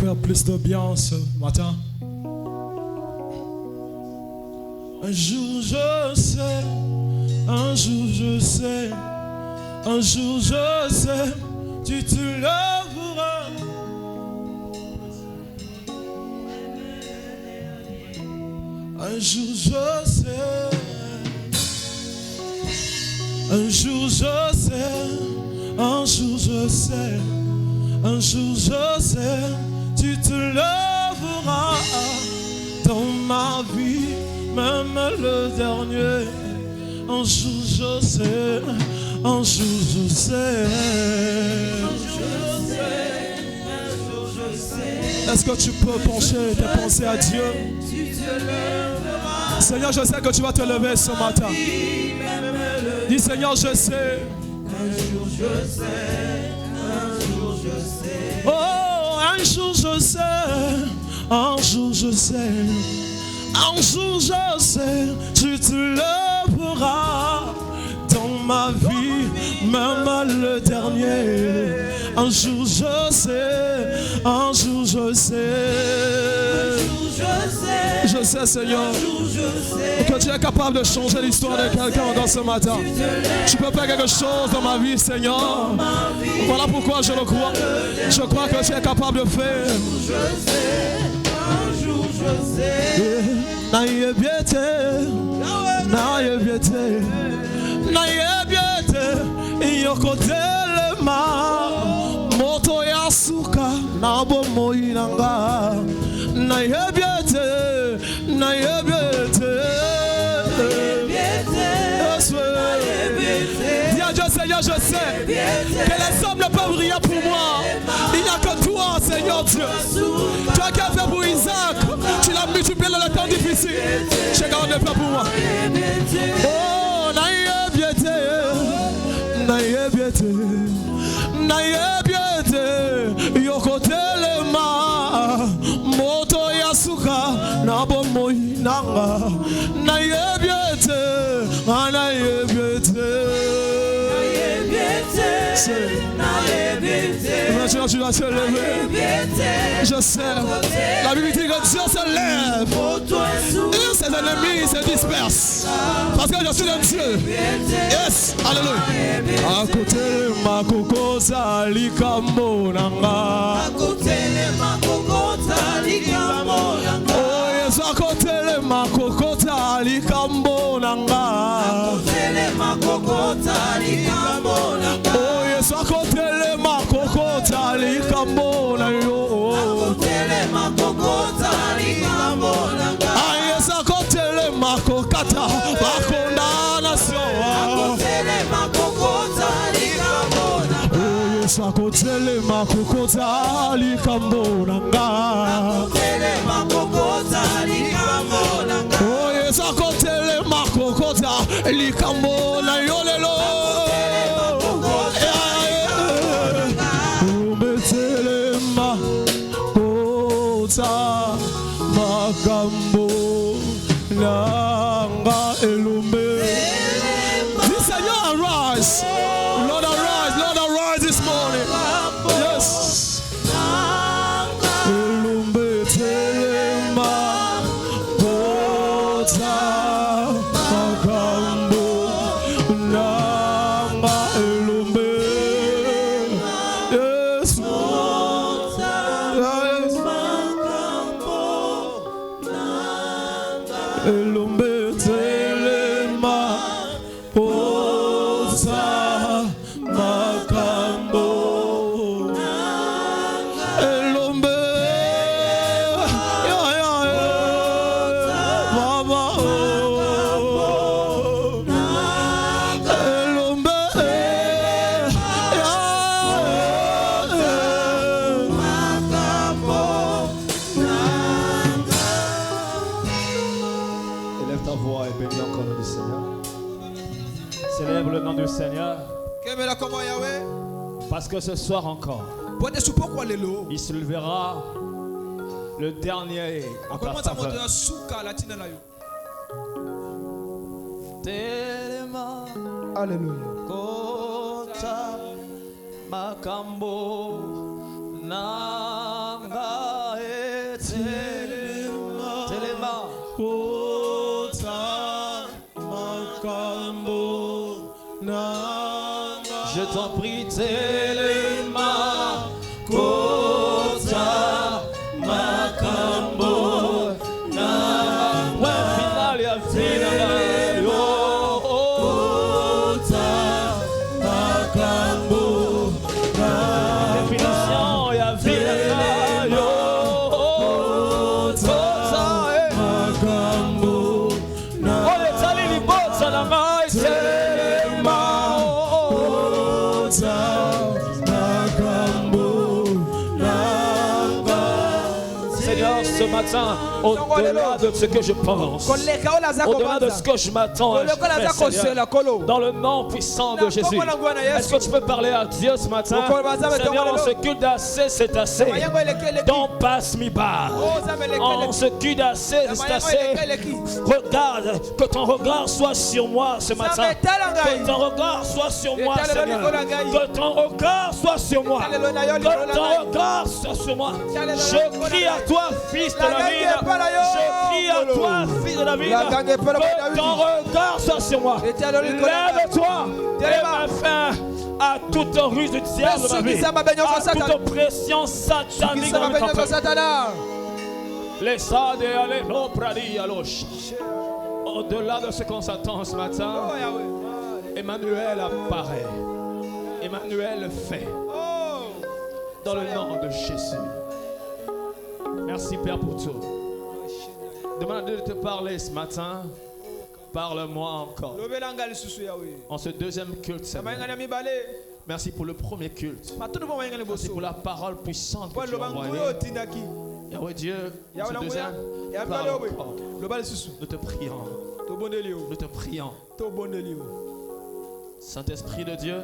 faire plus de bien ce matin. Un jour je sais, un jour je sais, un jour je sais, tu te lèveras. Un jour je sais, un jour je sais, un jour je sais, un jour je sais, tu te lèveras dans ma vie, même le dernier. Un jour je sais, un jour je sais, un jour je sais, un jour je sais. Est-ce que tu peux pencher tes pensées à Dieu? Seigneur, je sais que tu vas te lever ce matin. Dis Seigneur, je sais. Un jour je sais, un jour je sais. Oh, un jour je sais, un jour je sais. Un jour je sais, tu te lèveras dans ma vie, même le dernier. Un jour je sais, un jour je sais. Je sais, Seigneur, que tu es capable de changer l'histoire de quelqu'un dans ce matin. Tu peux faire quelque chose dans ma vie, Seigneur. Voilà pourquoi je le crois. Je crois que tu es capable de faire. Un jour je sais. Naïe biete, naïe biete, naïe biete. Yokotelema, moto ya suka, nabo moinanga. Naïe biete, naïe biete. Dis à Dieu, Seigneur, je sais que les hommes ne peuvent rien pour moi. Il n'y a que toi, Seigneur Dieu. Toi qui as fait pour Isaac, tu l'as multiplié dans le temps difficile. Je garde le fait pour moi. Oh, naïe biete, naïe biete, naïe biete. Yokotelema, moto yasuka, nabo moinanga. Naïe biete, naïe biete. Maintenant tu vas te lever. Je sais. La Bible dit que Dieu se lève et ses ennemis se dispersent. Parce que je suis un Dieu. Yes. Alléluia. À côté ma coco salikambo nanga. À côté ma coco salikambo nanga. Oh yes. À côté ma coco salikambo nanga. À côté ma coco salikambo nanga. Oh yes. À côté ma coco salikambo nanga. À côté ma coco salikambo nanga. Ah yes. À côté ma coco bakonda nation. À côté ma coco salikambo nanga. Oh yes. À côté ma coco salikambo nanga. À côté ma coco salikambo nanga. Oh yes. À côté ma coco salikambo nanga. Makambo nanga elumbe. This Seigneur arise. Lord arise. Lord arise this morning. Yes. Elumbe telema kota makambo nanga elumbe. Yes. Elumbe telema posa makambo elumbe ya baba elumbe Élève ta voix et bénis encore le nom du Seigneur. Célèbre le nom du Seigneur. Parce que ce soir encore, il se levera le dernier en ta faveur. Telema, Alléluia. kota, makambo, nanga. Telema. Je t'en prie, Telema. Kota Makambo. Ouais, final, ya final. Ce matin, au-delà de ce que je pense, au-delà de ce que je m'attends, dans le nom puissant de Jésus, est-ce que tu peux parler à Dieu ce matin? Seigneur, en ce culte d'assez, c'est assez. Don't pass me by. En ce culte d'assez, c'est assez. Regarde, que ton regard soit sur moi ce matin. Que ton regard soit sur moi, Seigneur. Que ton regard soit sur moi. Que ton regard soit sur moi. Je crie à toi, fils de David. Je crie à toi, fils de David. Que ton regard soit sur moi. Lève-toi et mets fin à toute ruse du diable de ma vie, à toute oppression satanique dans ma vie. Au-delà de ce qu'on s'attend ce matin, Emmanuel apparaît. Emmanuel fait. Dans le nom de Jésus. Merci Père pour tout. Demande de te parler ce matin. Parle-moi encore. En ce deuxième culte, Seigneur. Merci pour le premier culte. Merci pour la parole puissante que tu as envoyée. Yahweh Dieu, ce deuxième, parle encore. Nous te prions. Nous te prions. Saint-Esprit de Dieu,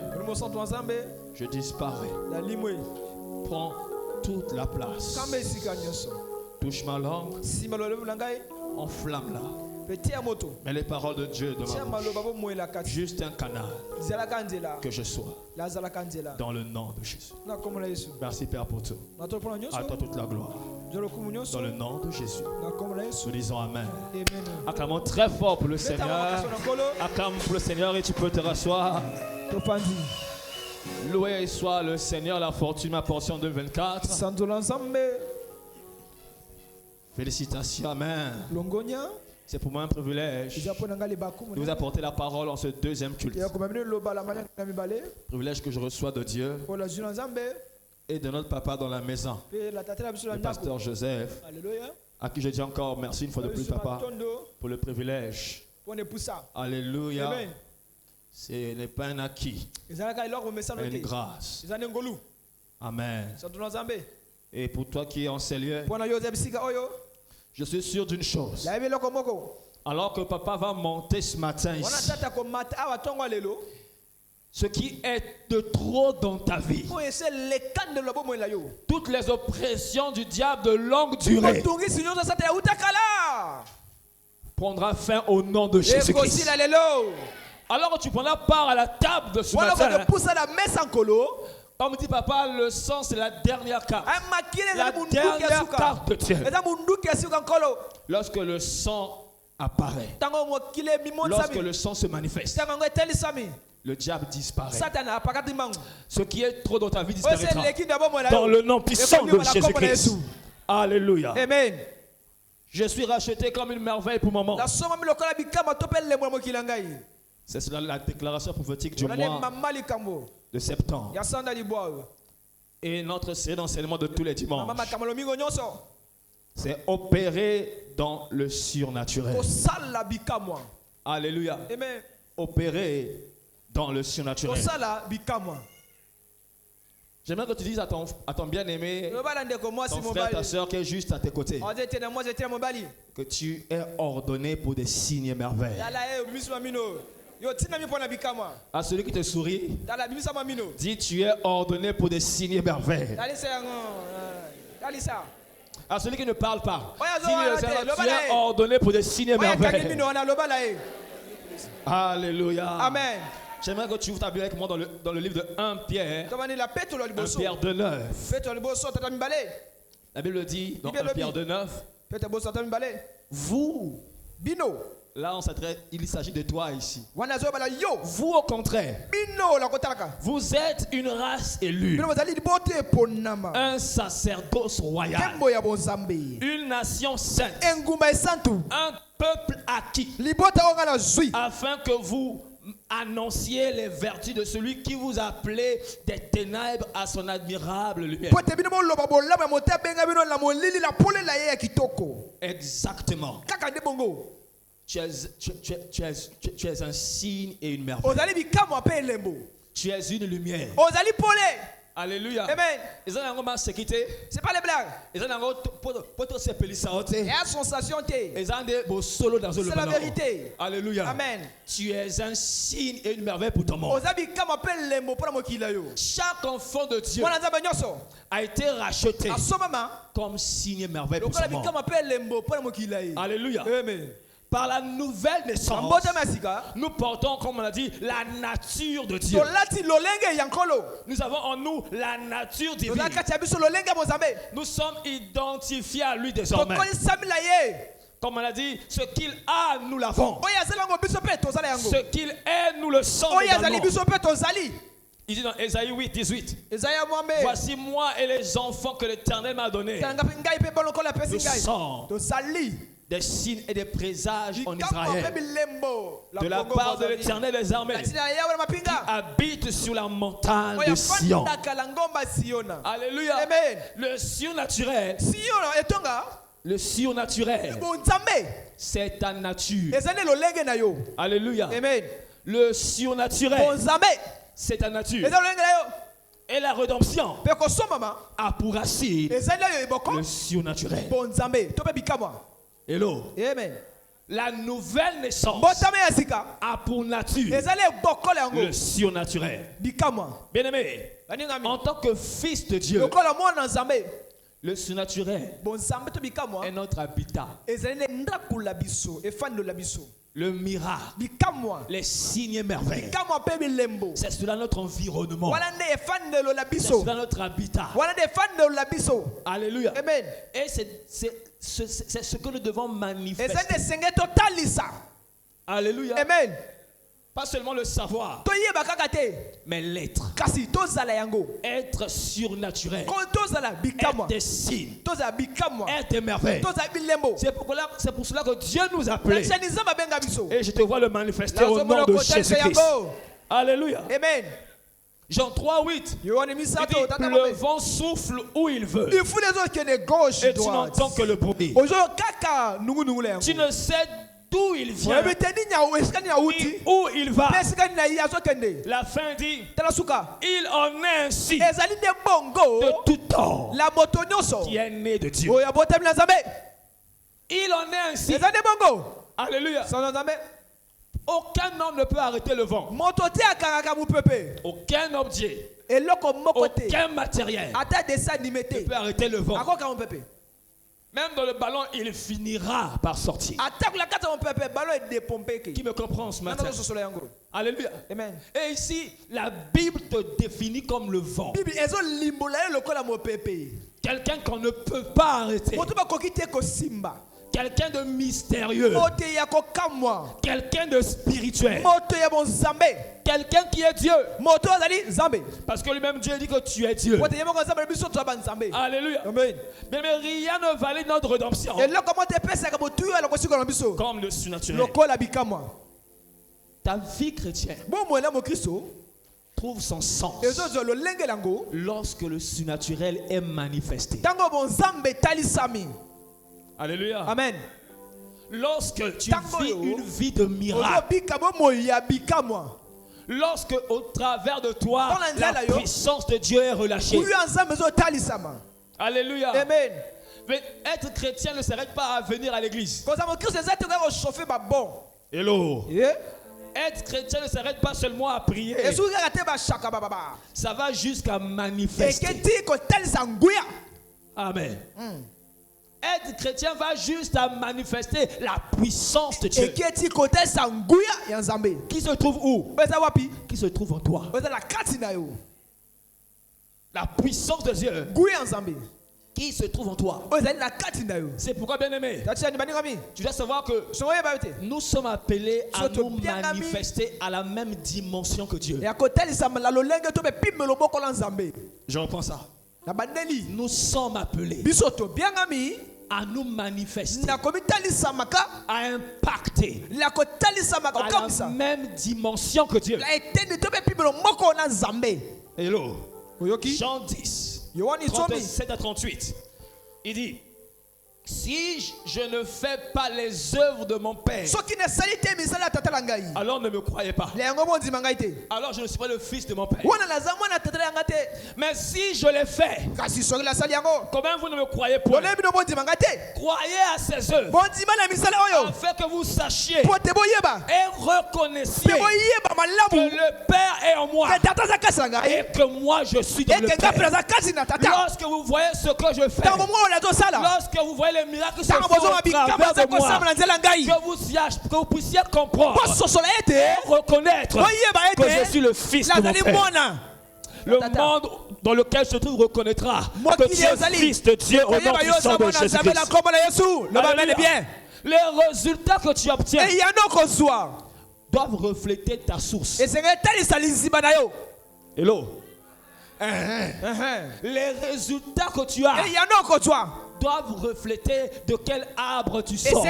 je disparais. Prends toute la place. Touche ma langue. Enflamme-la. Mais les paroles de Dieu de ma bouche, juste un canal que je sois. Dans le nom de Jésus. Merci Père pour tout. À toi toute la gloire. Dans le nom de Jésus. Nous disons Amen. Acclamons très fort pour le Seigneur. Acclame pour le Seigneur et tu peux te rasseoir. Loué soit le Seigneur, la fortune, ma portion 2024. Félicitations, Amen. C'est pour moi un privilège de vous apporter la parole en ce deuxième culte. Privilège que je reçois de Dieu et de notre papa dans la maison, le pasteur Joseph, à qui je dis encore merci une fois de plus, papa, pour le privilège. Alléluia. Ce n'est pas un acquis, mais une grâce. Amen. Et pour toi qui es en ces lieux, je suis sûr d'une chose. Alors que papa va monter ce matin ici, ce qui est de trop dans ta vie, toutes les oppressions du diable de longue durée, prendra fin au nom de Jésus-Christ. Alors que tu prendras part à la table de ce matin, on me dit, papa, le sang, c'est la dernière carte. La dernière carte de Dieu. Lorsque le sang apparaît, lorsque le sang se manifeste, le diable disparaît. Ce qui est trop dans ta vie disparaîtra. Dans le nom puissant de Jésus-Christ. Alléluia. Amen. Je suis racheté comme une merveille pour maman. C'est cela la déclaration prophétique du mois de septembre. Et notre série d'enseignement de tous les dimanches, c'est opérer dans le surnaturel. Alléluia. Amen. Opérer dans le surnaturel. J'aimerais que tu dises à ton bien-aimé, ton frère, ta soeur qui est juste à tes côtés, que tu es ordonné pour des signes et merveilles. À celui qui te sourit, dis tu es ordonné pour des signes et merveilles. À celui qui ne parle pas, dis tu es ordonné pour des signes et merveilles. Alléluia. Amen. J'aimerais que tu ouvres ta Bible avec moi dans le livre de 1 Pierre. 1 Pierre 2:9. La Bible dit dans 1 Pierre 2:9, vous, Bino. Là, il s'agit de toi ici. Vous, au contraire, vous êtes une race élue, un sacerdoce royal, une nation sainte, un peuple acquis, afin que vous annonciez les vertus de celui qui vous a appelé des ténèbres à son admirable lumière. Exactement. Tu es un signe et une merveille. Tu es une lumière. Alléluia. Amen. C'est pas les blagues. C'est la sensation. C'est la vérité. Alléluia. Amen. Tu es un signe et une merveille pour ton monde. Chaque enfant de Dieu a été racheté comme signe et merveille pour son monde. Alléluia. Amen. Par la nouvelle naissance, nous portons, comme on a dit, la nature de Dieu. Nous avons en nous la nature divine. Nous sommes identifiés à lui désormais. Comme on a dit, ce qu'il a, nous l'avons. Ce qu'il est, nous le sommes également. Il dit dans Ésaïe 8:18, voici moi et les enfants que l'Éternel m'a donnés. Le sang, des signes et des présages en Israël, de la part de l'Éternel des armées, qui habite sur la montagne de Sion. Alléluia. Amen. Le surnaturel, c'est ta nature. Alléluia. Amen. Le surnaturel, c'est ta nature. Et la rédemption a pour racine le surnaturel. Hello. Amen. La nouvelle naissance a pour nature le surnaturel. Bien-aimé, en tant que fils de Dieu, le surnaturel est notre habitat. Le miracle, les signes et merveilles, c'est cela notre environnement. C'est cela notre habitat. Alléluia. Amen. Et c'est ce que nous devons manifester. Alléluia. Amen. Pas seulement le savoir, mais l'être. Être surnaturel. Être des signes. Être des merveilles. C'est pour cela que Dieu nous a appelés. Et je te vois le manifester au nom de Jésus-Christ. Alléluia. Amen. Jean 3:8. Le vent souffle où il veut. Et tu n'entends que le bruit. Tu ne sais d'où il vient ni où il va. La fin dit, il en est ainsi de tout temps qui est né de Dieu. Il en est ainsi. Alléluia. Aucun homme ne peut arrêter le vent. Aucun objet, aucun matériel ne peut arrêter le vent. Même dans le ballon, il finira par sortir. Qui me comprend ce matin? Alléluia. Amen. Et ici, la Bible te définit comme le vent. Quelqu'un qu'on ne peut pas arrêter. Quelqu'un de mystérieux. Quelqu'un de spirituel. Quelqu'un qui est Dieu. Parce que lui-même Dieu dit que tu es Dieu. Alléluia. Amen. Mais rien ne valide notre rédemption comme le surnaturel. Ta vie chrétienne trouve son sens lorsque le surnaturel est manifesté. Alléluia. Amen. Lorsque tu vis une vie de miracle, lorsque au travers de toi la puissance de Dieu est relâchée. Alléluia. Amen. Mais être chrétien ne s'arrête pas à venir à l'église. Hello. Être chrétien ne s'arrête pas seulement à prier. Ça va jusqu'à manifester. Amen. Être chrétien va juste à manifester la puissance de Dieu. Qui se trouve où? Qui se trouve en toi. La puissance de Dieu qui se trouve en toi. C'est pourquoi, bien aimé, tu dois savoir que nous sommes appelés à nous manifester à la même dimension que Dieu. Je reprends ça. Nous sommes appelés à nous manifester, à impacter à la même dimension que Dieu. Hello. Jean 10, 37 à 38. Il dit: si je ne fais pas les œuvres de mon Père, alors ne me croyez pas. Alors je ne suis pas le fils de mon Père. Mais si je les fais, comment vous ne me croyez pas? Croyez à ses œuvres, afin que vous sachiez et reconnaissiez que le Père est en moi et que moi je suis dans le Père. Lorsque vous voyez ce que je fais, lorsque vous voyez les miracles qui se font au travers de moi, que vous puissiez comprendre et reconnaître que je suis le fils de mon Père. Le monde dans lequel je trouve reconnaîtra que tu es le fils de Dieu au nom puissant de Jésus-Christ. Les résultats que tu obtiens doivent refléter ta source. Hello. Les résultats que tu as doivent refléter de quel arbre tu sors.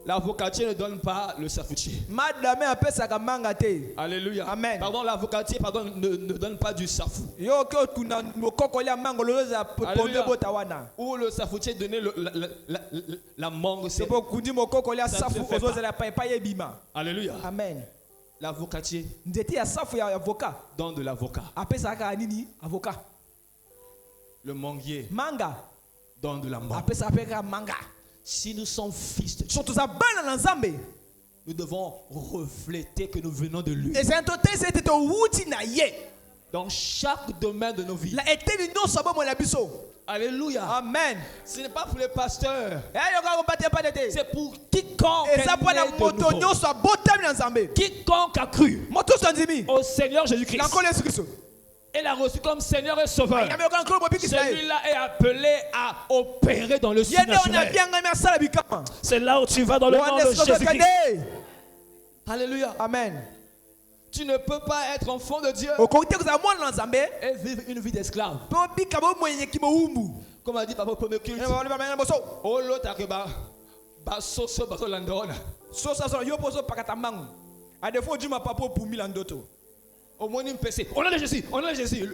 L'avocatier ne donne pas le safoutier. Alléluia. Amen. Pardon, l'avocatier ne donne pas du safou. Ou le safoutier donnait la mangue. Alléluia. Amen. L'avocatier donne de l'avocat. Le manguier donne de la mangue. Si nous sommes fils de Dieu, nous devons refléter que nous venons de lui. Dans chaque domaine de nos vies. Alléluia. Amen. Ce n'est pas pour les pasteurs. C'est pour quiconque quiconque a cru au Seigneur Jésus-Christ. Et l'a reçu comme Seigneur et Sauveur. Celui-là est appelé à opérer dans le surnaturel. C'est là où tu vas dans le nom de Jésus-Christ. Alléluia. Amen. Tu ne peux pas être enfant de Dieu et vivre une vie d'esclave. Comme a dit Papa au premier culte. Oh l'autre arriba. Basoso baso landona. Au moins une PC. On a le Jésus. On a le Jésus.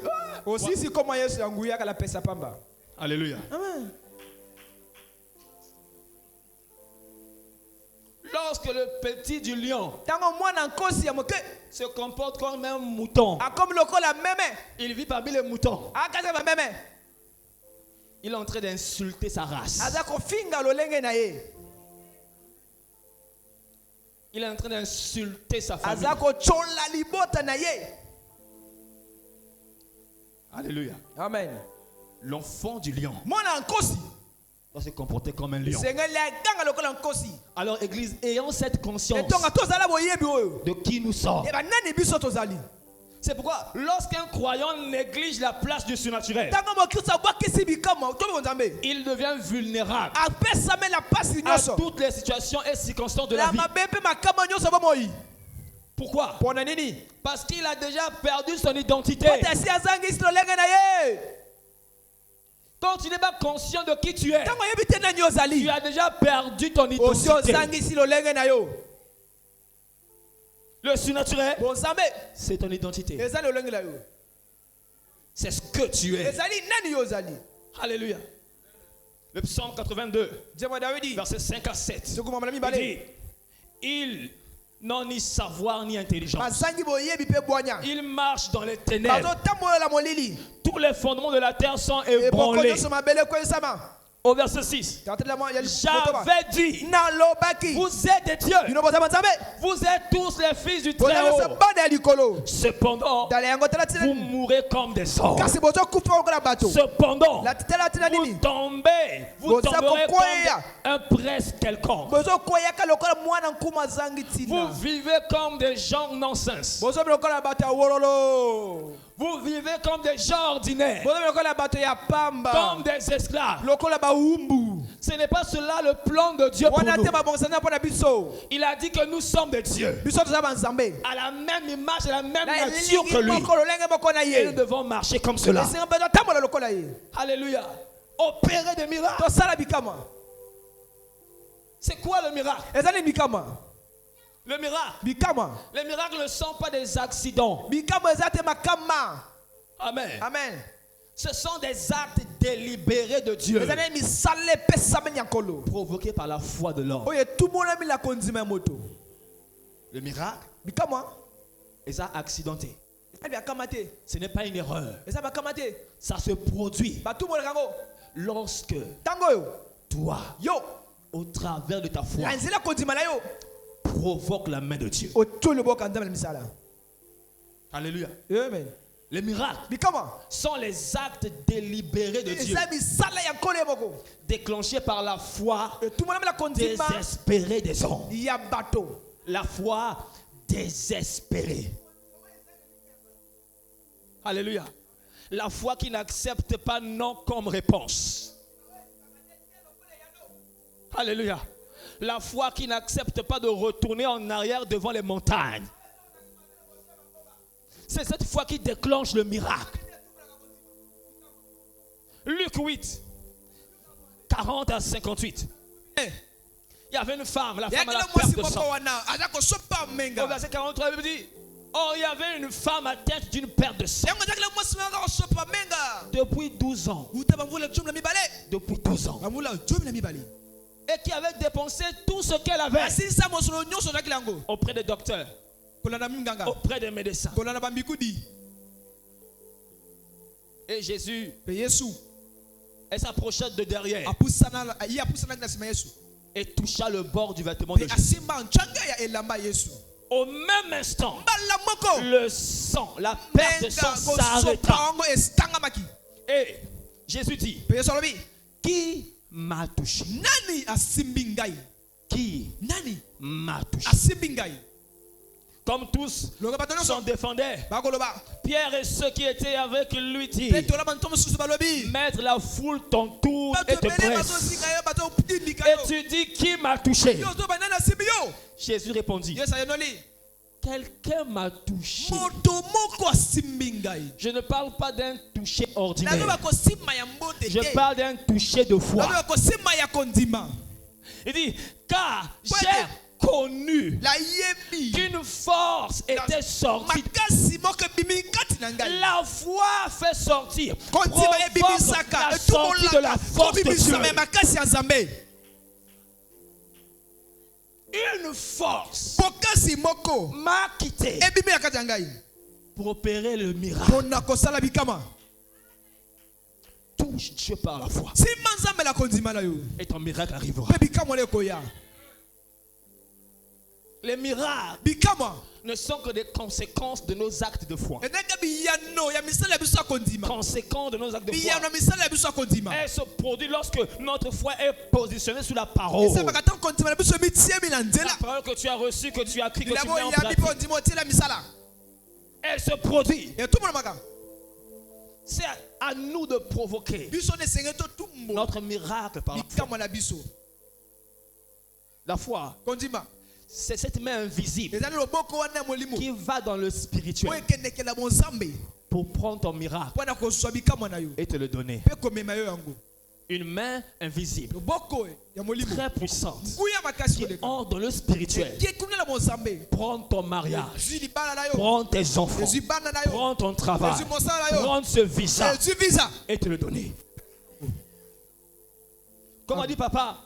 Aussi si comment Yesu anguya kala pesa pamba. Alléluia. Amen. Lorsque le petit du lion se comporte comme un mouton, il vit parmi les moutons. Il est en train d'insulter sa race. Il est en train d'insulter sa famille. Alléluia. Amen. L'enfant du lion doit se comporter comme un lion. Alors, Église, ayons cette conscience de qui nous sommes. C'est pourquoi, lorsqu'un croyant néglige la place du surnaturel, il devient vulnérable à toutes les situations et circonstances de la vie. Pourquoi? Parce qu'il a déjà perdu son identité. Quand tu n'es pas conscient de qui tu es, tu as déjà perdu ton identité. Le surnaturel, c'est ton identité. C'est ce que tu es. Alléluia. Le psaume 82, verset 5 à 7. Il dit, il n'ont ni savoir ni intelligence. Ils marchent dans les ténèbres. Tous les fondements de la terre sont ébranlés. Au verset 6, j'avais dit, vous êtes des dieux, vous êtes tous les fils du Très-Haut. Cependant, vous mourrez comme des sorts. Cependant, vous tomberez comme un prince quelconque. Vous vivez comme des gens non-sens. Vous vivez comme des gens ordinaires, comme des esclaves. Ce n'est pas cela le plan de Dieu pour nous. Il a dit que nous sommes des dieux, à la même image et la même nature que lui. Et nous devons marcher comme cela. Alléluia. Opérer des miracles. C'est quoi le miracle? Le miracle. Les miracles ne sont pas des accidents. Amen. Amen. Ce sont des actes délibérés de Dieu, provoqués par la foi de l'homme. Le miracle est accidenté. Ce n'est pas une erreur. Ça se produit lorsque toi, au travers de ta foi, provoque la main de Dieu. Alléluia. Amen. Les miracles sont les actes délibérés de Dieu, déclenchés par la foi désespérée des hommes. La foi désespérée. Alléluia. La foi qui n'accepte pas non comme réponse. Alléluia. La foi qui n'accepte pas de retourner en arrière devant les montagnes. C'est cette foi qui déclenche le miracle. Luc 8, 40 à 58. Il y avait une femme, la femme à la perte de sang. Au verset 43, il dit, oh, il y avait une femme atteinte d'une perte de sang. Depuis 12 ans. Depuis 12 ans. Et qui avait dépensé tout ce qu'elle avait auprès des docteurs, auprès des médecins. Et Jésus, elle s'approcha de derrière et toucha le bord du vêtement de Jésus. Au même instant, le sang, la perte de sang s'arrêta. Et Jésus dit, qui m'a touché? Qui m'a touché? Comme tous s'en défendaient, Pierre et ceux qui étaient avec lui dirent, Maître, la foule t'entoure et te presse. Et tu dis, qui m'a touché? Jésus répondit, quelqu'un m'a touché. Je ne parle pas d'un toucher ordinaire. Je parle d'un toucher de foi. Il dit, car j'ai connu qu'une force était sortie. La foi fait sortir, provoque la sortie de la force de Dieu. Une force m'a quitté pour opérer le miracle. Touche Dieu par la foi et ton miracle arrivera. Les miracles ne sont que des conséquences de nos actes de foi. Conséquences de nos actes de foi. Elles se produisent lorsque notre foi est positionnée sous la parole. La parole que tu as reçue, que tu as écrite, que tu mets en pratique. Elle se produit. C'est à nous de provoquer notre miracle par la foi. La foi, c'est cette main invisible qui va dans le spirituel pour prendre ton miracle et te le donner. Une main invisible, très puissante, qui entre dans le spirituel. Prends ton mariage, prends tes enfants, prends ton travail, prends ce visa et te le donner. Comme a dit papa,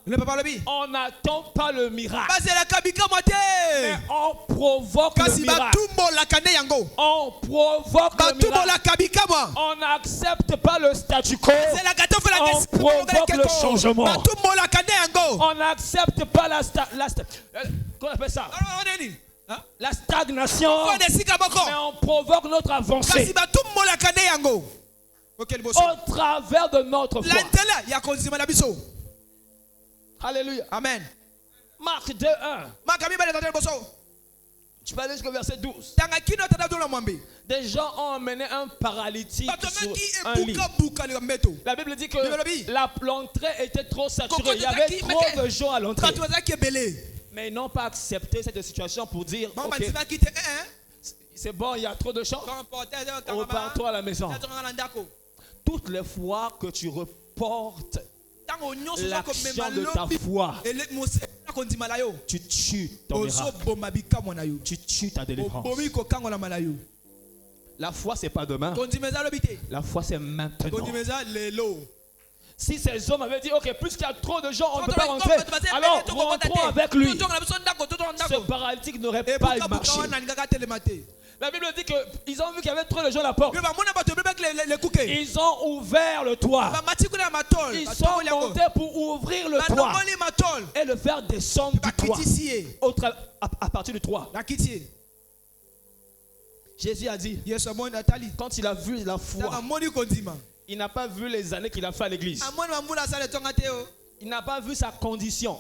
on n'attend pas le miracle, mais on provoque le miracle. On provoque le miracle. On n'accepte pas le statu quo, on provoque le changement. On n'accepte pas qu'on appelle ça, la stagnation, mais on provoque notre avancée au travers de notre foi. Alléluia. Amen. Marc 2:1. Tu vas aller jusqu'au verset 12. Des gens ont emmené un paralytique sur un lit. La Bible dit que l'entrée était trop saturée. Il y avait trop de gens à l'entrée. Mais ils n'ont pas accepté cette situation pour dire ok, c'est bon, il y a trop de gens. Repars-toi à la maison. Toutes les fois que tu reportes l'action de ta foi, tu tues ton miracle. Tu tues ta délivrance. La foi, c'est pas demain. La foi, c'est maintenant. Si ces hommes avaient dit, ok, puisqu'il y a trop de gens, on ne peut pas rentrer, alors rentrons avec lui. Ce paralytique n'aurait pas marché. La Bible dit qu'ils ont vu qu'il y avait trop de gens à la porte. Ils ont ouvert le toit. Ils sont montés pour ouvrir le toit et le faire descendre du toit. À partir du toit. Jésus a dit, quand il a vu la foi, il n'a pas vu les années qu'il a fait à l'église. Il n'a pas vu sa condition.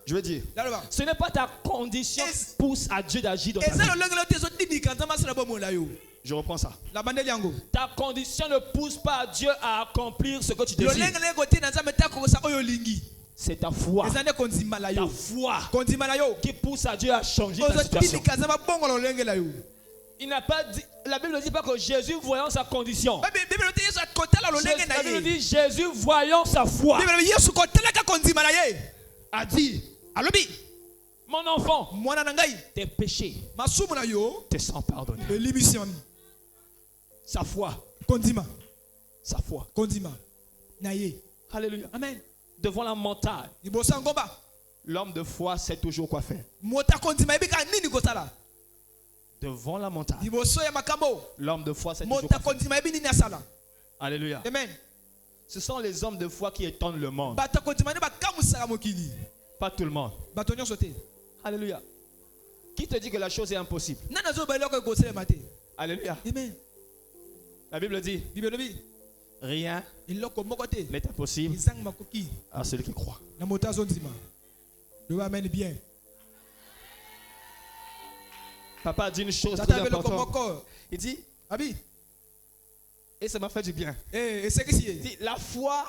Je veux dire, ce n'est pas ta condition qui pousse à Dieu d'agir dans ta vie. Je reprends ça. Ta condition ne pousse pas Dieu à accomplir ce que tu désires. C'est ta foi. Ta foi qui pousse à Dieu à changer ta situation. Il n'a pas dit, la Bible ne dit pas que Jésus voyant sa condition. La Bible dit Jésus voyant sa foi a dit, mon enfant, tes péchés te sont pardonnés. Sa foi. Sa foi. Alléluia. Amen. Devant la montagne, l'homme de foi sait toujours quoi faire. Devant la montagne, l'homme de foi sait toujours quoi faire. Alléluia. Amen. Ce sont les hommes de foi qui étonnent le monde. Pas tout le monde. Alléluia. Qui te dit que la chose est impossible? Alléluia. Amen. La Bible dit, rien n'est impossible à celui qui croit. Papa dit une chose très importante. Il dit, et ça m'a fait du bien. Il dit, la foi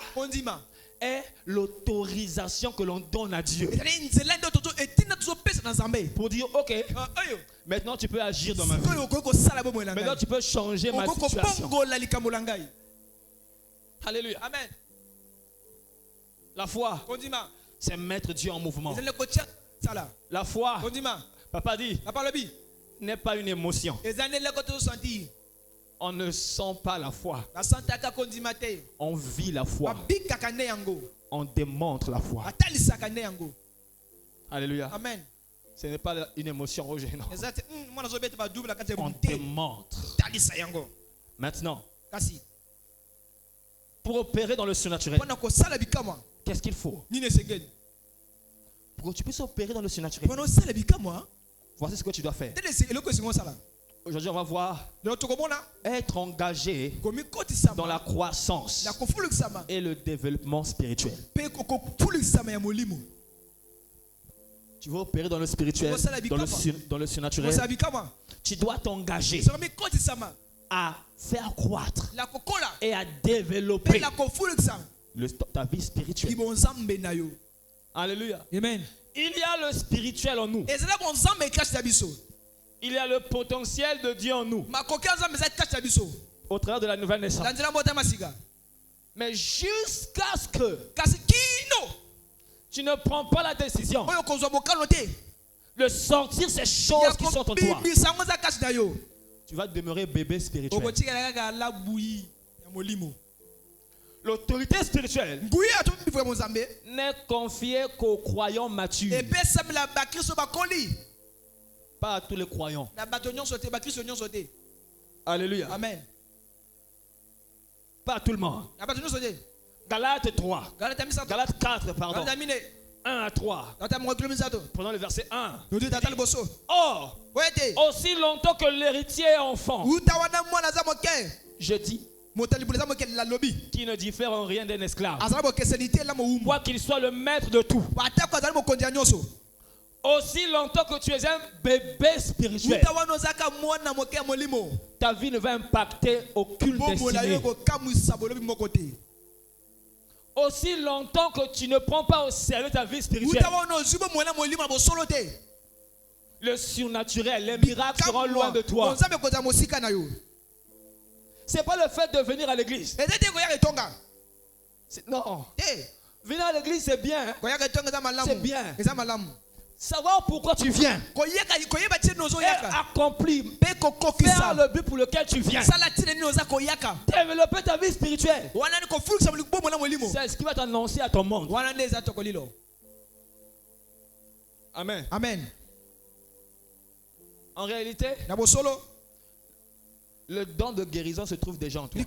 est l'autorisation que l'on donne à Dieu pour dire, ok, maintenant tu peux agir dans ma vie. Maintenant tu peux changer ma situation. Alléluia. Amen. La foi, c'est mettre Dieu en mouvement. La foi, papa dit, n'est pas une émotion. On ne sent pas la foi. On vit la foi. On démontre la foi. Alléluia. Amen. Ce n'est pas une émotion, Roger, non. On démontre. Maintenant, pour opérer dans le surnaturel, qu'est-ce qu'il faut? Pour que tu puisses opérer dans le surnaturel, voici ce que tu dois faire. Aujourd'hui, on va voir être engagé dans la croissance et le développement spirituel. Tu veux opérer dans le spirituel, dans le surnaturel. Tu dois t'engager à faire croître et à développer ta vie spirituelle. Alléluia. Amen. Il y a le spirituel en nous. Il y a le potentiel de Dieu en nous au travers de la nouvelle naissance. Mais jusqu'à ce que tu ne prends pas la décision de sortir ces choses qui sont en toi, tu vas demeurer bébé spirituel. L'autorité spirituelle n'est confiée qu'aux croyants matures. Pas à tous les croyants. Alléluia. Amen. Pas à tout le monde. Galates 3. Galates 4, pardon. 1 à 3. Prenons le verset 1. Or, aussi longtemps que l'héritier est enfant, je dis, qui ne diffère en rien d'un esclave, quoi qu'il soit le maître de tout, Aussi longtemps que tu es un bébé spirituel, ta vie ne va impacter aucune destinée. Aussi longtemps que tu ne prends pas au sérieux ta vie spirituelle, le surnaturel, les miracles seront loin de toi. C'est pas le fait de venir à l'église. Non. Venir à l'église, c'est bien. C'est bien. Savoir pourquoi tu viens. Et accomplir. Faire le but pour lequel tu viens. Développer ta vie spirituelle. C'est ce qui va t'annoncer à ton monde. Amen. Amen. En réalité, le don de guérison se trouve déjà en toi.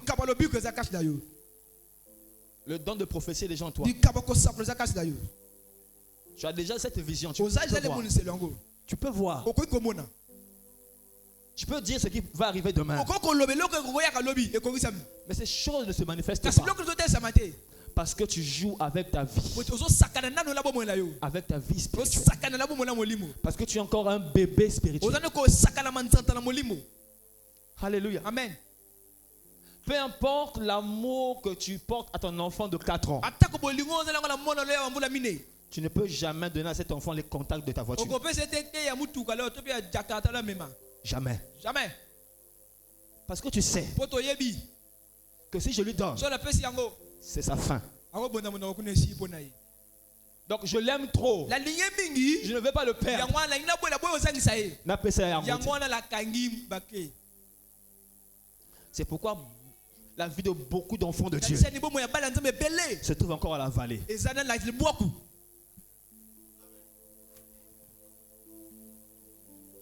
Le don de prophétie est déjà en toi. Tu as déjà cette vision. Tu peux voir. Tu peux dire ce qui va arriver demain. Mais ces choses ne se manifestent pas. Parce que tu joues avec ta vie. Avec ta vie spirituelle. Parce que tu es encore un bébé spirituel. Alléluia. Amen. Peu importe l'amour que tu portes à ton enfant de 4 ans. Tu ne peux jamais donner à cet enfant les contacts de ta voiture. Jamais. Jamais. Parce que tu sais que si je lui donne, c'est sa fin. Donc je l'aime trop. Je ne vais pas le perdre. C'est pourquoi la vie de beaucoup d'enfants de Dieu se trouve encore à la vallée.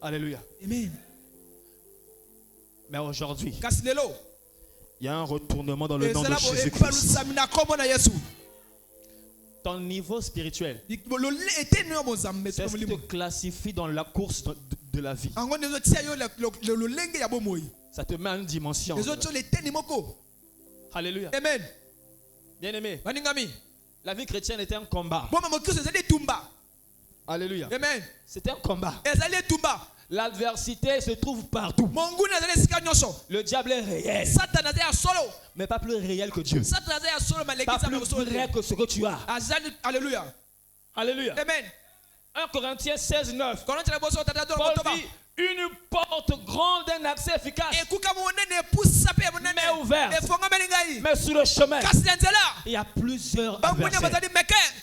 Alléluia. Amen. Mais aujourd'hui, il y a un retournement dans le nom de Jésus-Christ. Ton niveau spirituel, c'est ce qui te classifie dans la course de la vie. Ça te met à une dimension. Alléluia. Amen. Bien-aimé, la vie chrétienne était un combat. Alléluia. Amen. C'était un combat. L'adversité se trouve partout. Le diable est réel. Mais pas plus réel que Dieu. Pas plus réel que ce que tu as. Alléluia. Alléluia. Amen. 1 Corinthiens 16, 9. Paul dit, une porte grande, un accès efficace, mais ouverte. Mais sur le chemin, il y a plusieurs adversaires.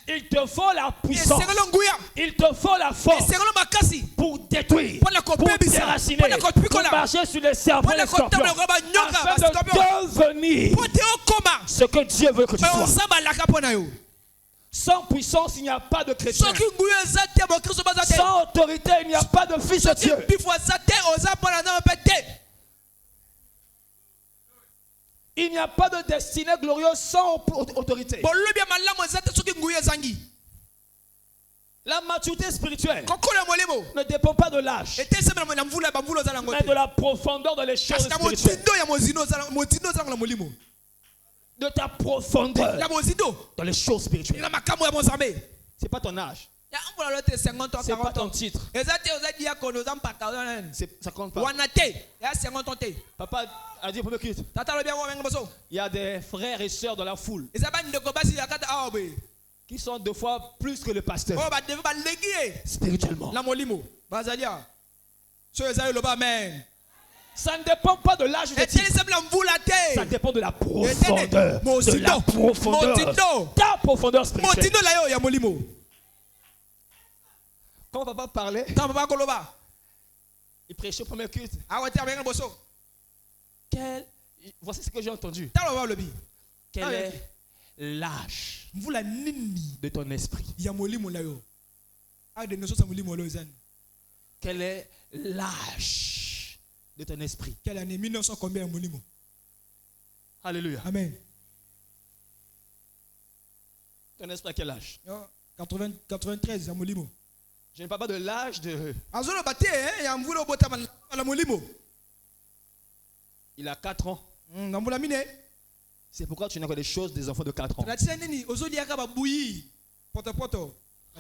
Il te faut la puissance. Il te faut la force pour détruire, pour déraciner, pour marcher sur les serpents et les scorpions, afin de devenir ce que Dieu veut que tu sois. Sans puissance, il n'y a pas de chrétien. Sans autorité, il n'y a pas de fils de Dieu. Il n'y a pas de destinée glorieuse sans autorité. La maturité spirituelle ne dépend pas de l'âge, mais de la profondeur de les choses spirituelles. De ta profondeur dans les choses spirituelles. C'est pas ton âge. C'est pas ton titre. Ça compte pas. Papa a dit au premier culte, il y a des frères et sœurs dans la foule qui sont 2 fois plus que le pasteur spirituellement. Ça ne dépend pas de l'âge de titre. Ça dépend de la profondeur. De la profondeur. Ta profondeur spirituelle. Quand papa parlait, il prêchait au premier culte. Voici ce que j'ai entendu. Quel est l'âge de ton esprit? Quel est l'âge de ton esprit? Alléluia. Amen. Ton esprit à quel âge? 93. Je ne parle pas de l'âge de... Il a 4 ans. C'est pourquoi tu n'as que des choses des enfants de 4 ans.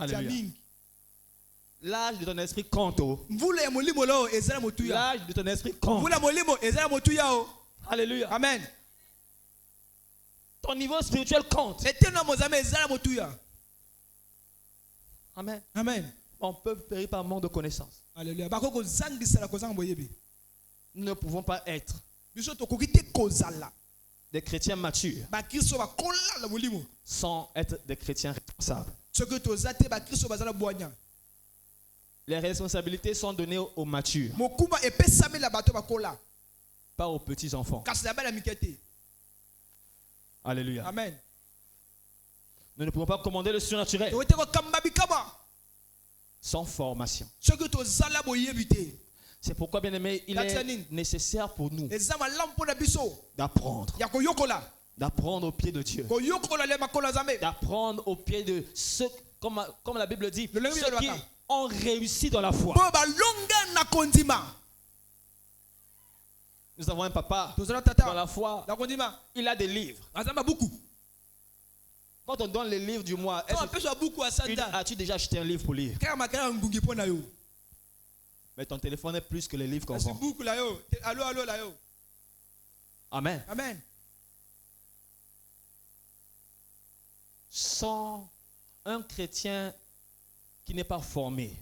Alléluia. L'âge de ton esprit compte. L'âge de ton esprit compte. Alléluia. Amen. Ton niveau spirituel compte. Amen. Amen. On peut périr par manque de connaissance. Alléluia. Nous ne pouvons pas être des chrétiens matures sans être des chrétiens responsables. Les responsabilités sont données aux matures, pas aux petits enfants. Alléluia. Amen. Nous ne pouvons pas commander le surnaturel sans formation. C'est pourquoi, bien aimé, il est nécessaire pour nous d'apprendre. D'apprendre au pied de Dieu. D'apprendre au pied de ceux, comme la Bible dit, ceux qui ont réussi dans la foi. Nous avons un papa dans la foi. Il a des livres. Quand on donne les livres du mois, as-tu déjà acheté un livre pour lire? Mais ton téléphone est plus que les livres qu'on vend. Amen. Amen. Sans un chrétien qui n'est pas formé,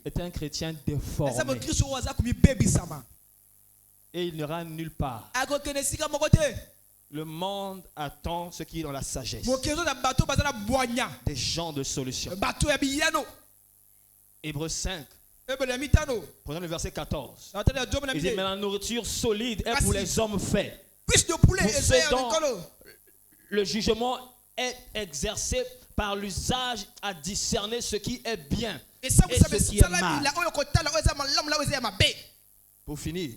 est un chrétien déformé. Et il n'ira nulle part. Le monde attend ce qui est dans la sagesse. Des gens de solution. Hébreux 5. Prenons le verset 14. Il dit, mais la nourriture solide est pour les hommes faits. Pour ceux dont le jugement est exercé par l'usage à discerner ce qui est bien et ce qui est mal. Pour finir,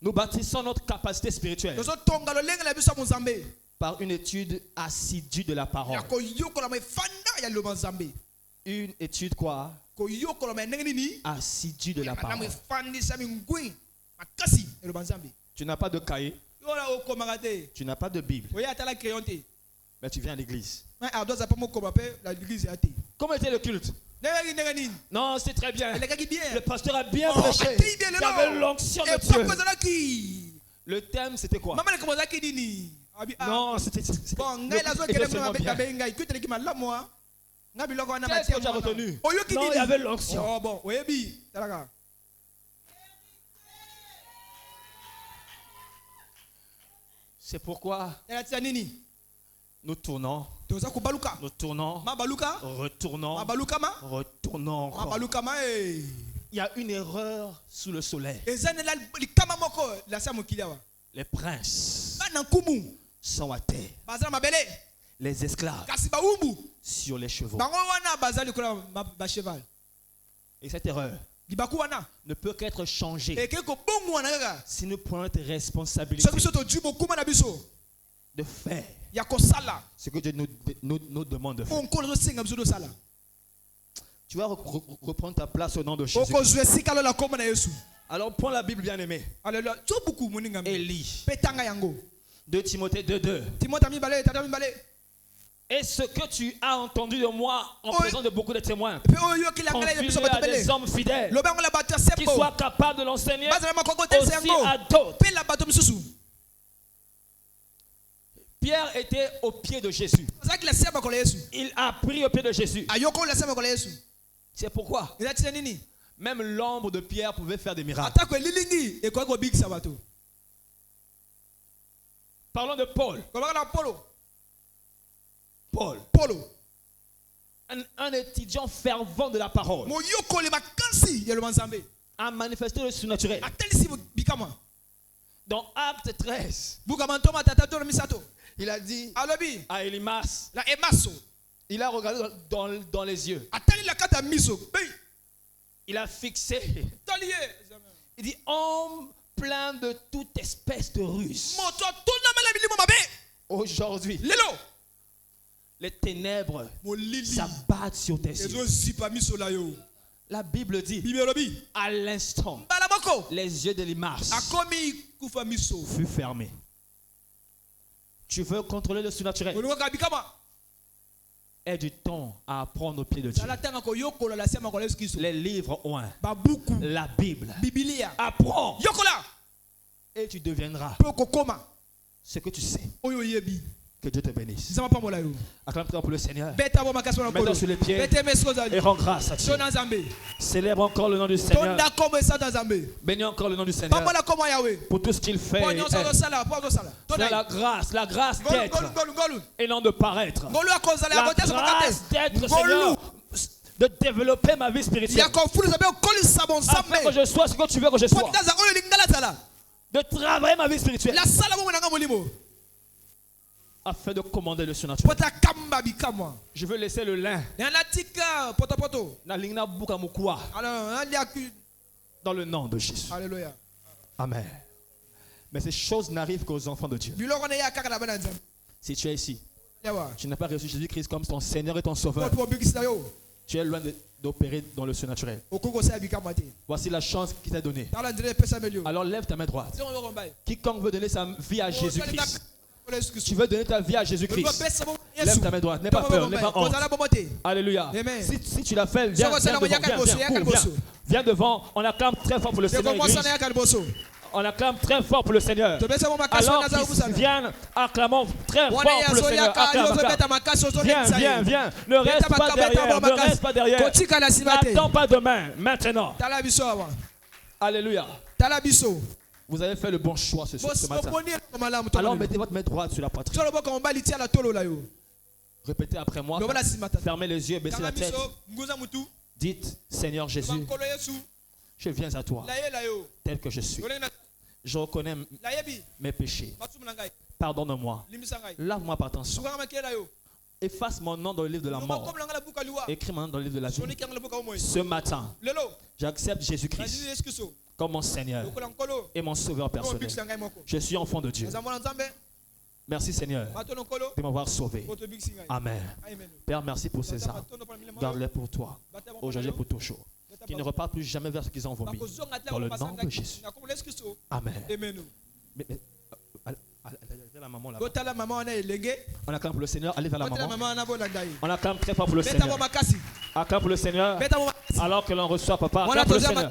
nous bâtissons notre capacité spirituelle par une étude assidue de la parole. Une étude quoi? Assidue de la parole. Tu n'as pas de cahier. Tu n'as pas de Bible. Mais tu viens à l'église. Comment était le culte? Non, c'est très bien. Le pasteur a bien prêché. Il y avait l'onction de Dieu. Le thème, c'était quoi? Non, c'était seulement bien. Qu'est-ce que tu as retenu? Non, il y avait l'onction. C'est pourquoi nous tournons, retournons encore. Il y a une erreur sous le soleil. Les princes sont à terre. Les esclaves sur les chevaux. Et cette erreur ne peut qu'être changée si nous prenons notre responsabilité de faire ce que Dieu nous demande de faire. Tu vas reprendre ta place au nom de Jésus. Alors prends la Bible, bien aimé, et lis 2 Timothée 2:2. Et ce que tu as entendu de moi en présence de beaucoup de témoins, confie-le à des hommes fidèles qui soient capables de l'enseigner aussi à d'autres. Pierre était au pied de Jésus. Il a pris au pied de Jésus. C'est pourquoi même l'ombre de Pierre pouvait faire des miracles. Parlons de Paul. Paul, un étudiant fervent de la parole, a manifesté le surnaturel. Dans Acte 13, il a dit à Elimas, il a regardé dans les yeux. Il a fixé. Il dit, homme plein de toute espèce de ruse. Aujourd'hui, les ténèbres s'abattent sur tes yeux. La Bible dit, à l'instant, les yeux d'Elimas furent fermés. Tu veux contrôler le surnaturel? aie du temps à apprendre au pied de Dieu. Les livres ont un. La Bible. Apprends. Et tu deviendras ce que tu sais. Que Dieu te bénisse. Acclame-toi pour le Seigneur. Mets-toi sur les pieds et rends grâce à Dieu. Célèbre encore le nom du Seigneur. Bénis encore le nom du Seigneur pour tout ce qu'il fait. C'est la grâce d'être et non de paraître. La grâce d'être, Seigneur, de développer ma vie spirituelle. Afin que je sois ce que tu veux que je sois. De travailler ma vie spirituelle. Afin de commander le surnaturel. Je veux laisser le lin dans le nom de Jésus. Alléluia. Amen. Mais ces choses n'arrivent qu'aux enfants de Dieu. Si tu es ici, tu n'as pas reçu Jésus-Christ comme ton Seigneur et ton Sauveur, tu es loin d'opérer dans le surnaturel. Voici la chance qu'il t'a donnée. Alors lève ta main droite. Quiconque veut donner sa vie à Jésus-Christ, tu veux donner ta vie à Jésus-Christ, lève ta main droite, n'aie pas peur, n'aie pas honte. Alléluia. Si tu l'as fait, viens devant. On acclame très fort pour le Seigneur. On acclame très fort pour le Seigneur. Alors qu'ils viennent, acclamons très fort pour le Seigneur. Viens. Ne reste pas derrière. N'attends pas demain, maintenant. Alléluia. Vous avez fait le bon choix ce matin. Alors mettez votre main droite sur la poitrine. Répétez après moi. Fermez les yeux, baissez la tête. Dites, Seigneur Jésus, je viens à toi tel que je suis. Je reconnais mes péchés. Pardonne-moi. Lave-moi par ton sang. Efface mon nom dans le livre de la mort. Écris mon nom dans le livre de la vie. Ce matin, j'accepte Jésus-Christ comme mon Seigneur et mon Sauveur personnel. Je suis enfant de Dieu. Merci Seigneur de m'avoir sauvé. Amen. Père, merci pour ces âmes. Garde-les pour toi. Aujourd'hui pour toujours. Qu'ils ne repartent plus jamais vers ce qu'ils ont vomi. Dans le nom de Jésus. Amen. Allez la maman là-bas. On acclame pour le Seigneur. Allez vers la maman. On acclame très fort pour le Seigneur. Acclame pour le Seigneur. Alors que l'on reçoit papa. Acclame pour le Seigneur.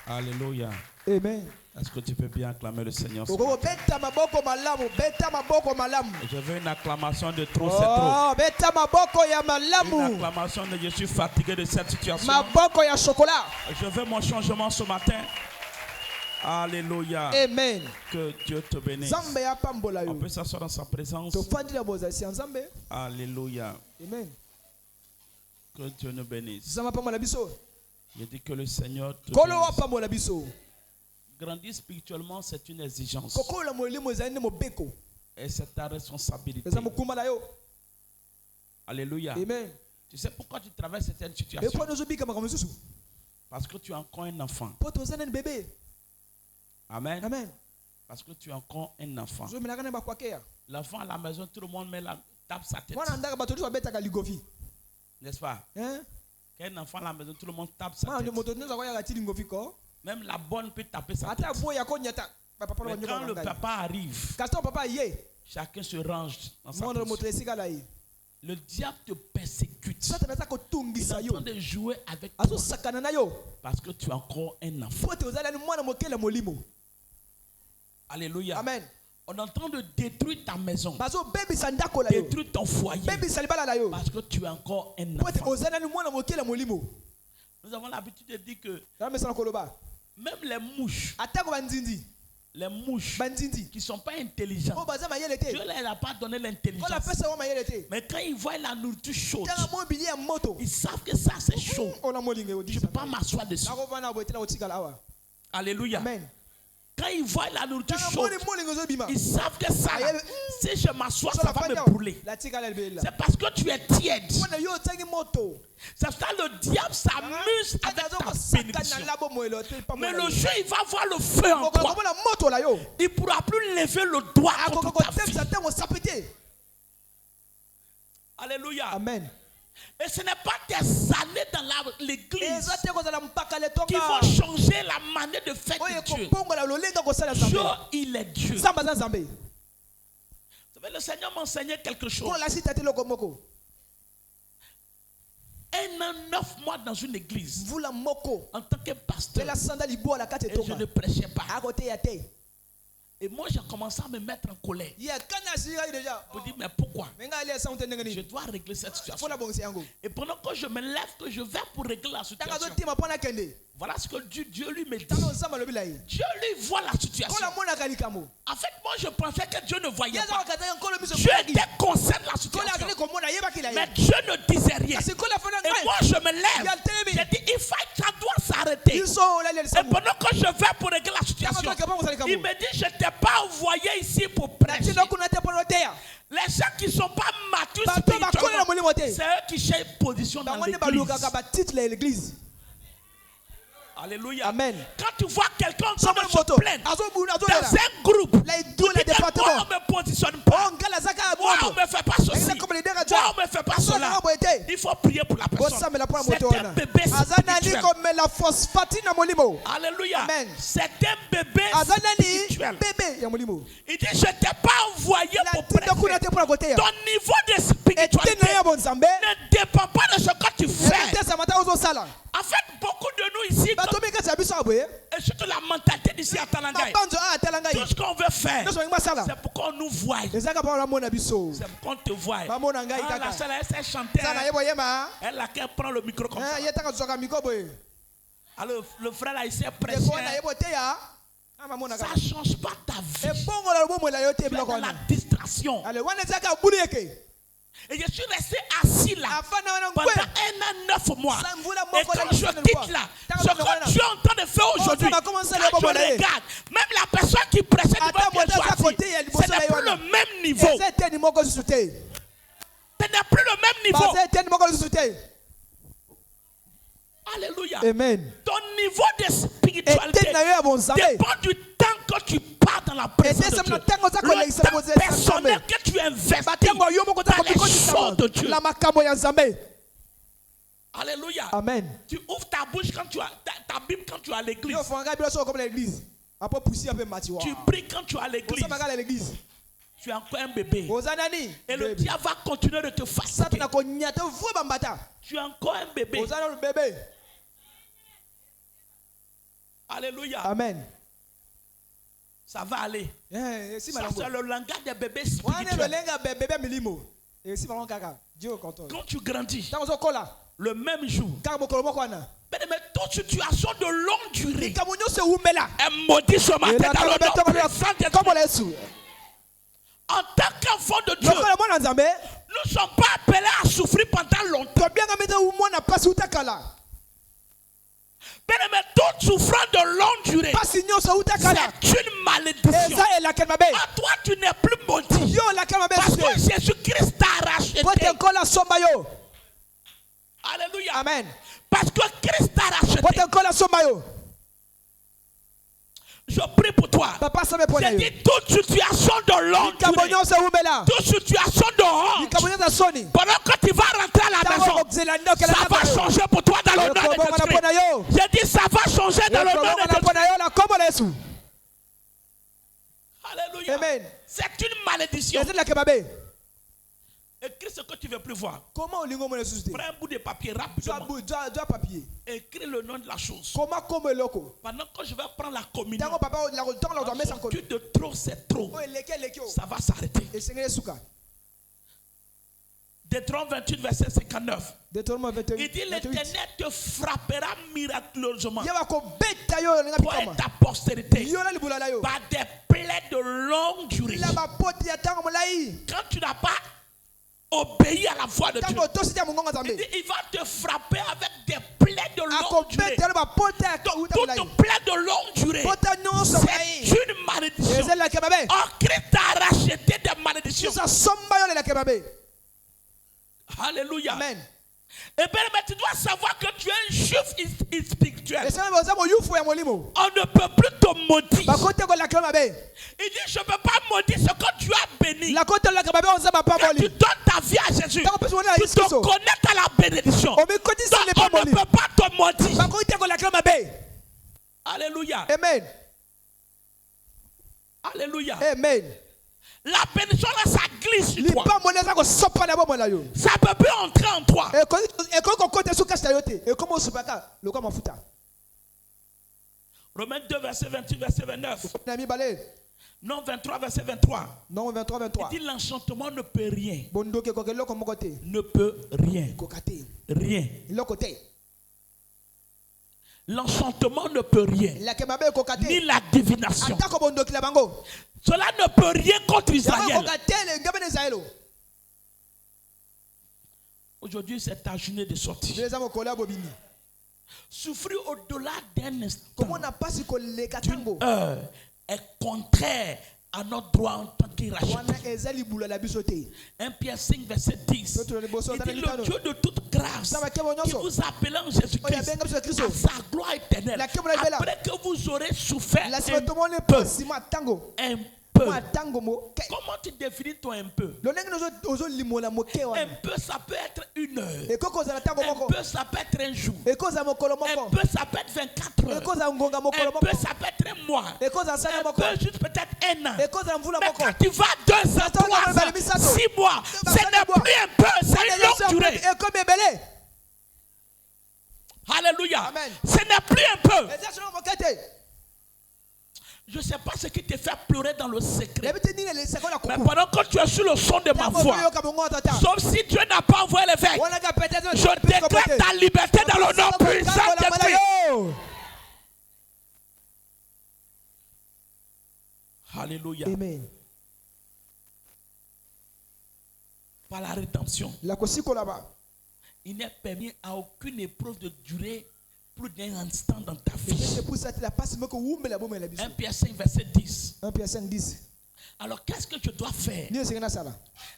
Alléluia. Amen. Est-ce que tu peux bien acclamer le Seigneur? Je veux une acclamation de trop, c'est trop. Une acclamation de je suis fatigué de cette situation. Je veux mon changement ce matin. Alléluia. Amen. Que Dieu te bénisse. On peut s'asseoir dans sa présence. Alléluia. Amen. Que Dieu nous bénisse. Je dis que le Seigneur te bénisse. Grandir spirituellement, c'est une exigence. Et c'est ta responsabilité. Alléluia. Amen. Tu sais pourquoi tu traverses certaines situations? Parce que tu es encore un enfant. Amen. Amen. Parce que tu es encore un enfant. L'enfant à la maison, tout le monde tape sa tête. N'est-ce pas? Quand un enfant à la maison, tout le monde tape sa tête. Même la bonne peut taper sa tête. Mais quand le papa arrive, chacun se range dans sa position. Le diable te persécute. Il est en train de jouer avec toi. Parce que tu es encore un enfant. Alléluia. Amen. On est en train de détruire ta maison. Détruire ton foyer. Parce que tu es encore un enfant. Nous avons l'habitude de dire que même les mouches qui ne sont pas intelligentes, Dieu ne leur a pas donné l'intelligence. Mais quand ils voient la nourriture chaude, ils savent que ça c'est chaud. Je ne peux pas m'asseoir dessus. Alléluia. Amen. Quand ils voient la nourriture chaude, ils savent que ça, si je m'assois, ça va me brûler. C'est parce que tu es tiède. C'est ça, le diable s'amuse avec ta bénédiction. Mais le jour il va voir le feu en toi, il ne pourra plus lever le doigt contre ta vie. Alléluia. Amen. Et ce n'est pas des années dans l'église qui vont changer la manière de faire de Dieu. Dieu, il est Dieu. Vous savez, le Seigneur m'enseignait quelque chose. 1 an, 9 mois dans une église. En tant que pasteur. Et je ne prêchais pas. Et moi, j'ai commencé à me mettre en colère. Pour dire, mais pourquoi? Je dois régler cette situation. Et pendant que je me lève, que je vais pour régler la situation, voilà ce que Dieu lui me dit. Dieu lui voit la situation. En fait, moi, je pensais que Dieu ne voyait pas. Dieu était conscient de la situation. Mais Dieu ne disait rien. Et moi, je me lève. J'ai dit, ça doit s'arrêter. Et pendant que je vais pour régler la situation, il me dit, je ne t'ai pas envoyé ici pour prêcher. Les gens qui ne sont pas matures spirituellement, c'est eux qui cherchent position dans l'église. Alléluia. Amen. Quand tu vois quelqu'un qui se plaindre dans un groupe, tu dis, moi on ne me positionne pas, moi on ne me fait pas ceci, moi on ne me fait pas cela. Il faut prier pour la personne. C'est un bébé spirituel. Alléluia. C'est un bébé spirituel. Il dit, je ne t'ai pas envoyé pour prêcher. Ton niveau de spiritualité ne dépend pas de ce que tu fais. En fait, beaucoup de nous ici, et surtout la mentalité d'ici à Talangaï, tout ce qu'on veut faire, c'est pour qu'on nous voie. C'est pour qu'on te voie. La seule, elle sait chanter. Elle a qu'à prendre le micro comme ça. Alors, le frère là, il s'est prêché. Ça ne change pas ta vie. Tu es dans la distraction. Et je suis resté assis là pendant 1 an 9 mois. Et quand je quitte là, ce que Dieu est en train de faire aujourd'hui, quand je regarde, même la personne qui prêchait devant moi, ce n'est plus le même niveau. Ce n'est plus le même niveau. Alléluia. Amen. Ton niveau de spiritualité dépend du temps que tu pars dans la présence de Dieu. Le temps personnel que tu investis dans les choses de Dieu. Alléluia. Amen. Tu ouvres ta bouche quand tu as ta Bible quand tu es à l'église. Tu pries quand tu es à l'église. Tu es encore un bébé. Et le diable va continuer de te fatiguer. Tu es encore un bébé. Alléluia. Amen. Ça va aller. Ça, c'est le langage des bébés spirituels. Quand tu grandis, le même jour, mais toute situation de longue durée est maudite ce matin dans le nom puissant. En tant qu'enfant de Dieu, nous ne sommes pas appelés à souffrir pendant longtemps. Mais toute souffrance de longue durée, c'est une malédiction. À toi, tu n'es plus maudit. Parce que Jésus-Christ t'a racheté. Alléluia. Amen. Parce que Christ t'a racheté. Je prie pour toi. J'ai dit toute situation de longue durée, toute situation de honte, pendant que tu vas rentrer à la maison, ça va changer pour toi dans le nom de Jésus. J'ai dit ça va changer dans le nom de Jésus. Alléluia. Amen. C'est une malédiction. Écris ce que tu ne veux plus voir. Prends un bout de papier rapidement. Écris le nom de la chose. Pendant que je vais prendre la communion, tu de trop, c'est trop. Ça va s'arrêter. Deutéronome 28, verset 59. Il dit l'Éternel te frappera miraculeusement pour ta postérité par des plaies de longue durée. Quand tu n'as pas obéi à la voix de Dieu, il va te frapper avec des plaies de longue durée. Toute plaie de longue durée, c'est une malédiction. Or, Christ t'a racheté des malédictions. Alléluia. Amen. Et bien, mais tu dois savoir que tu es un juif spirituel. On ne peut plus te maudire. Il dit, je ne peux pas maudire ce que tu as béni. Quand tu donnes ta vie à Jésus, tu te connectes à la bénédiction. Donc, on ne peut pas te maudire. Alléluia. Amen. Alléluia. Amen. La bénédiction là, ça glisse sur toi. Ça ne peut plus entrer en toi. Romains 2, verset 28, verset 29. Non, 23, verset 23. Non, 23, 23. Il dit l'enchantement ne peut rien. Ne peut rien. Rien. L'enchantement ne peut rien. Ni la divination. Cela ne peut rien contre Israël. Aujourd'hui, c'est ta journée de sortie. Souffrir au-delà d'un instant, d'une heure, est contraire à notre droit en tant qu'Irachite. 1 Pierre 5, verset 10. Il dit le Dieu de toute grâce qui vous appelle en Jésus-Christ à sa gloire éternelle. Après que vous aurez souffert un peu. Comment tu définis toi un peu? Un peu, ça peut être une heure. Un peu, ça peut être un jour. Un peu, ça peut être 24 heures. Un peu, ça peut être un mois. Un peu, juste peut-être un an. Mais quand tu vas 2 ans, 3 ans, 6 mois, ce n'est plus un peu, c'est une longue durée. Alléluia. Ce n'est plus un peu. Je ne sais pas ce qui te fait pleurer dans le secret. Mais pendant que tu es sur le son de ma voix, sauf si Dieu n'a pas envoyé l'évêque, je déclare ta liberté dans le nom puissant de Christ. Alléluia. Amen. Par la rédemption, il n'est permis à aucune épreuve de durer plus d'un instant dans ta vie. 1 Pierre 5, verset 10. 1 Pierre 5, 10. Alors qu'est-ce que tu dois faire?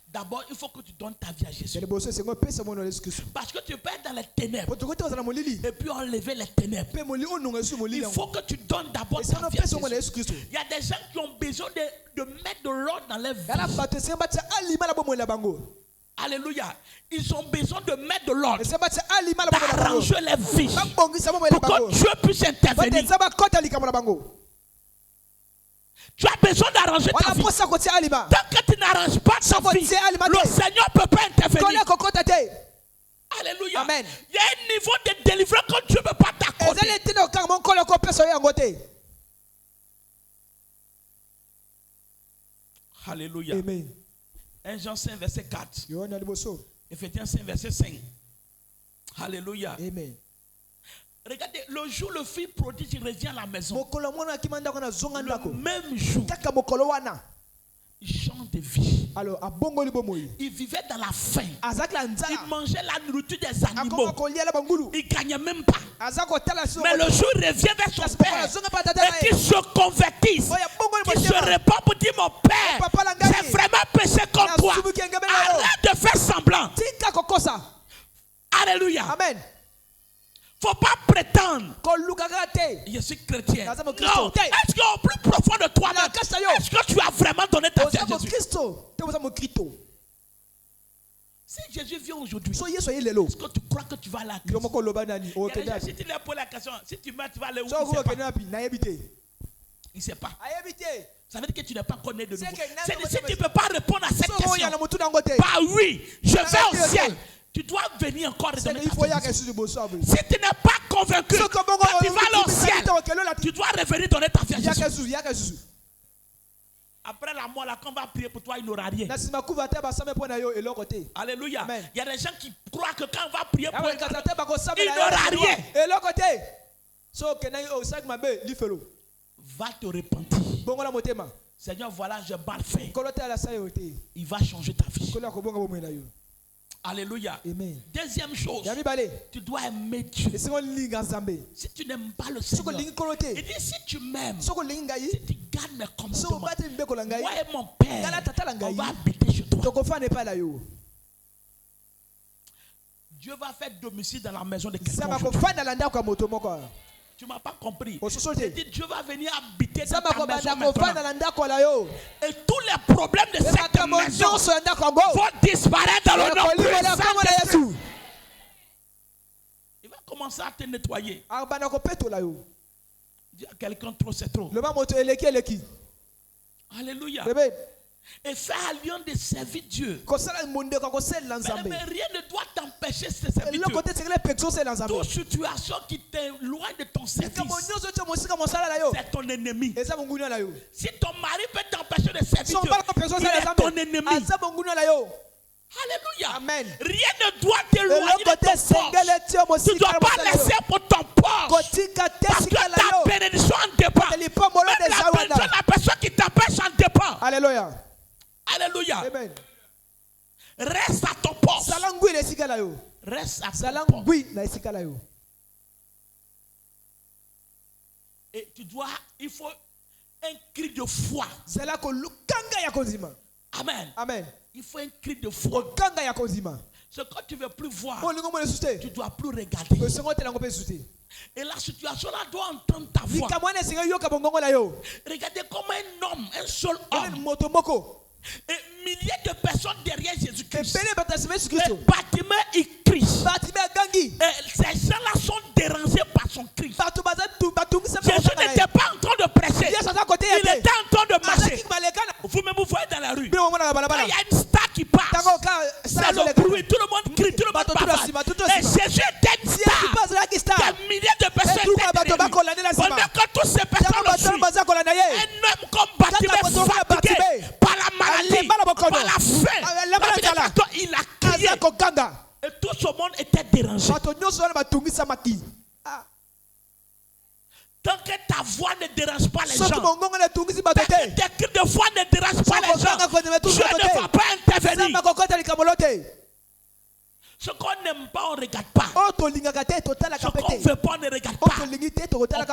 D'abord, il faut que tu donnes ta vie à Jésus. Parce que tu peux être dans les ténèbres et puis enlever les ténèbres. Il faut que tu donnes d'abord ta vie à Jésus. Il y a des gens qui ont besoin de mettre de l'ordre dans leur vie. Alléluia. Ils ont besoin de mettre de l'ordre, d'arranger les vies pour que Dieu puisse intervenir. Tu as besoin d'arranger ta vie. Tant que tu n'arranges pas ta vie, le Seigneur ne peut pas intervenir. Alléluia. Amen. Il y a un niveau de délivrance que Dieu ne peut pas t'accorder. Alléluia. Amen. 1 Jean 5, verset 4. Éphésiens 5, verset 5. Alléluia. Amen. Regardez, le jour le fils prodige, il revient à la maison. Le même jour, il change de vie. Il vivait dans la faim. Il mangeait la nourriture des animaux. Il ne gagnait même pas. Mais le jour il revient vers son père et qu'il se convertisse, qu'il se répand pour dire mon père, j'ai vraiment péché comme toi. Arrête de faire semblant. Alléluia. Amen. Il ne faut pas prétendre. Je suis chrétien. Non. Est-ce qu'au plus profond de toi-même, est-ce que tu as vraiment donné ta vie à Jésus? Si Jésus vient aujourd'hui, est-ce que tu crois que tu vas à la question? Si tu lui as posé la question, si tu meurs, tu vas aller où? Il ne sait pas. Ça veut dire que tu n'es pas connu de nouveau. Si tu ne peux pas répondre à cette question, bah oui, je vais au ciel. Tu dois venir encore redonner ta vie. Si tu n'es pas convaincu, quand tu vas aller au ciel, tu dois revenir donner ta vie à Jésus. Après la mort, là, quand on va prier pour toi, il n'aura rien. Alléluia. Amen. Il y a des gens qui croient que quand on va prier pour eux, il n'aura rien. Va te repentir. Seigneur, voilà, j'ai mal fait. Il va changer ta vie. Alléluia. Amen. Deuxième chose, tu dois aimer Dieu. Si tu n'aimes pas le Seigneur, il dit si tu m'aimes, si tu gardes mes commandements, moi et mon Père, on va habiter chez toi. Dieu va faire domicile dans la maison de quelqu'un. Tu ne m'as pas compris. Il dit Dieu va venir habiter dans ta maison maintenant. Et tous les problèmes de cette maison vont disparaître dans le nom puissant. Il va commencer à te nettoyer. Dis à quelqu'un trop c'est trop. Alléluia. Et faire alliance de servir Dieu. Mais rien ne doit t'empêcher de servir Dieu. Toute situation qui t'éloigne de ton service, c'est ton ennemi. Si ton mari peut t'empêcher de servir Dieu, il est ton ennemi. Alléluia. Amen. Rien ne doit t'éloigner de ton poste. Tu ne dois pas laisser pour ton poste. Parce que ta bénédiction en dépend. Même la personne qui t'empêche en dépend. Alléluia. Alléluia. Amen. Reste à ton poste. Reste à ton poste. Et il faut un cri de foi. Amen. Amen. Il faut un cri de foi. Ce que tu ne veux plus voir, tu ne dois plus regarder. Et la situation là doit entendre ta voix. Regardez comme un homme, un seul homme. Et milliers de personnes derrière Jésus-Christ. Les bâtiments, ils crient. Et ces gens-là sont dérangés par son cri. Jésus n'était pas en train de prêcher. Il était en train de marcher. Vous-même vous voyez dans la rue. Il y a une star qui passe. C'est le bruit. Tout le monde crie. Tout le monde parle. Et Jésus était une star. Des milliers de personnes étaient derrière lui. Pendant que tous ces personnes le suivent. Un homme comme bâtiment fatigué par la maladie, par la faim. Il a crié. Et tout ce monde était dérangé. Tant que ta voix ne dérange pas les gens, tant que tes cris de voix ne dérangent pas les gens, Dieu ne va pas intervenir. Ce qu'on n'aime pas, on ne regarde pas. Ce qu'on ne veut pas, on ne regarde pas. On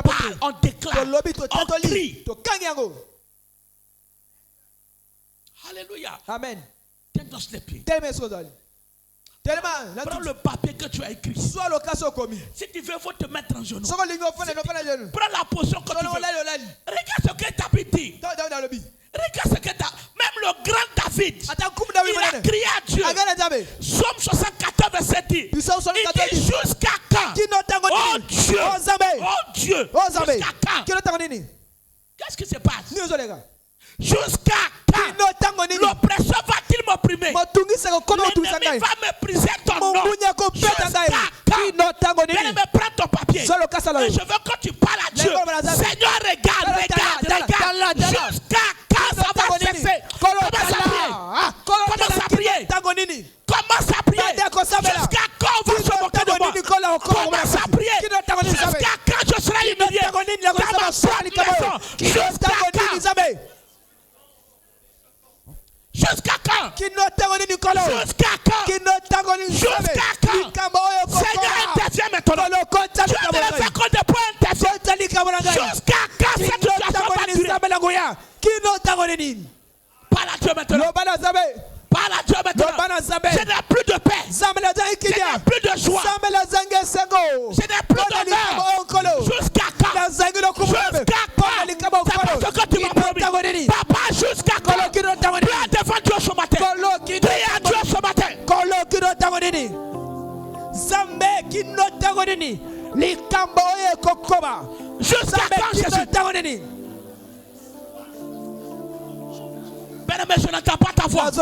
parle, on déclare, on crie. Alléluia. Amen. Tiens-toi sur les pieds. Prends le papier que tu as écrit. Si tu veux, il faut te mettre en genou. Prends la position que tu veux. Regarde ce que David dit. Regarde ce que même le grand David, il a crié à Dieu. Somme 74, verset 10. Il dit jusqu'à quand? Oh Dieu. Oh Dieu. Jusqu'à quand? Qu'est-ce qui se passe? Jusqu'à quand l'oppresseur va-t-il m'opprimer? L'ennemi va mépriser ton nom. Jusqu'à quand? Bien-aimé, prends ton papier. Et je veux que tu parles à Dieu. Seigneur, regarde. Jusqu'à quand ça va cesser? Commence à prier. Jusqu'à quand on va se moquer de moi? Commence à prier. Jusqu'à quand je serai humilié dans ma propre maison? Jusqu'à quand? Jusqu'à quand? Jusqu'à quand? Seigneur, interviens maintenant. Dieu ne le fait que de point intervient. Jusqu'à quand cette situation va durer? Parle à Dieu maintenant. Parle à Dieu maintenant. Je n'ai plus de paix. Je n'ai plus de joie. Je n'ai plus d'honneur. Jusqu'à quand? Jusqu'à quand? C'est parce que tu m'as promis. Papa, jusqu'à quand? Prie à devant Dieu ce matin. Prie à Dieu ce matin. Jusqu'à quand, Jésus? Mais je n'entends pas ta voix. Je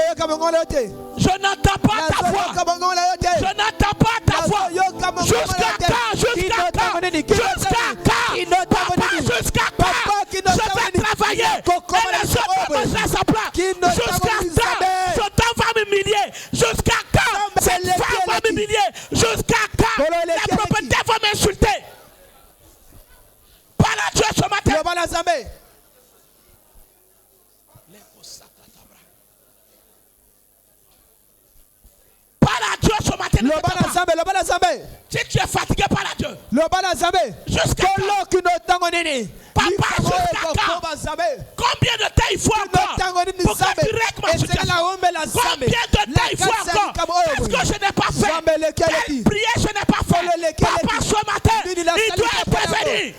n'entends pas ta voix. Je n'entends pas ta voix. Jusqu'à quand? Jusqu'à quand? Jusqu'à quand? Papa, jusqu'à quand? Je vais travailler. Et les autres vont manger à sa place. Jusqu'à quand? Ce temps va m'humilier. Jusqu'à quand? Cette femme va m'humilier. Jusqu'à quand? Les propriétaires vont m'insulter. Parle à Dieu ce matin. Parle à Dieu ce matin. Si tu es fatigué, parle à Dieu. Jusqu'à quand? Papa, jusqu'à quand? Combien de temps il faut encore pour que tu règles ma situation? Combien de temps il faut encore? Parce que je n'ai pas fait. Quelle prière je n'ai pas fait? Papa, ce matin, il doit intervenir.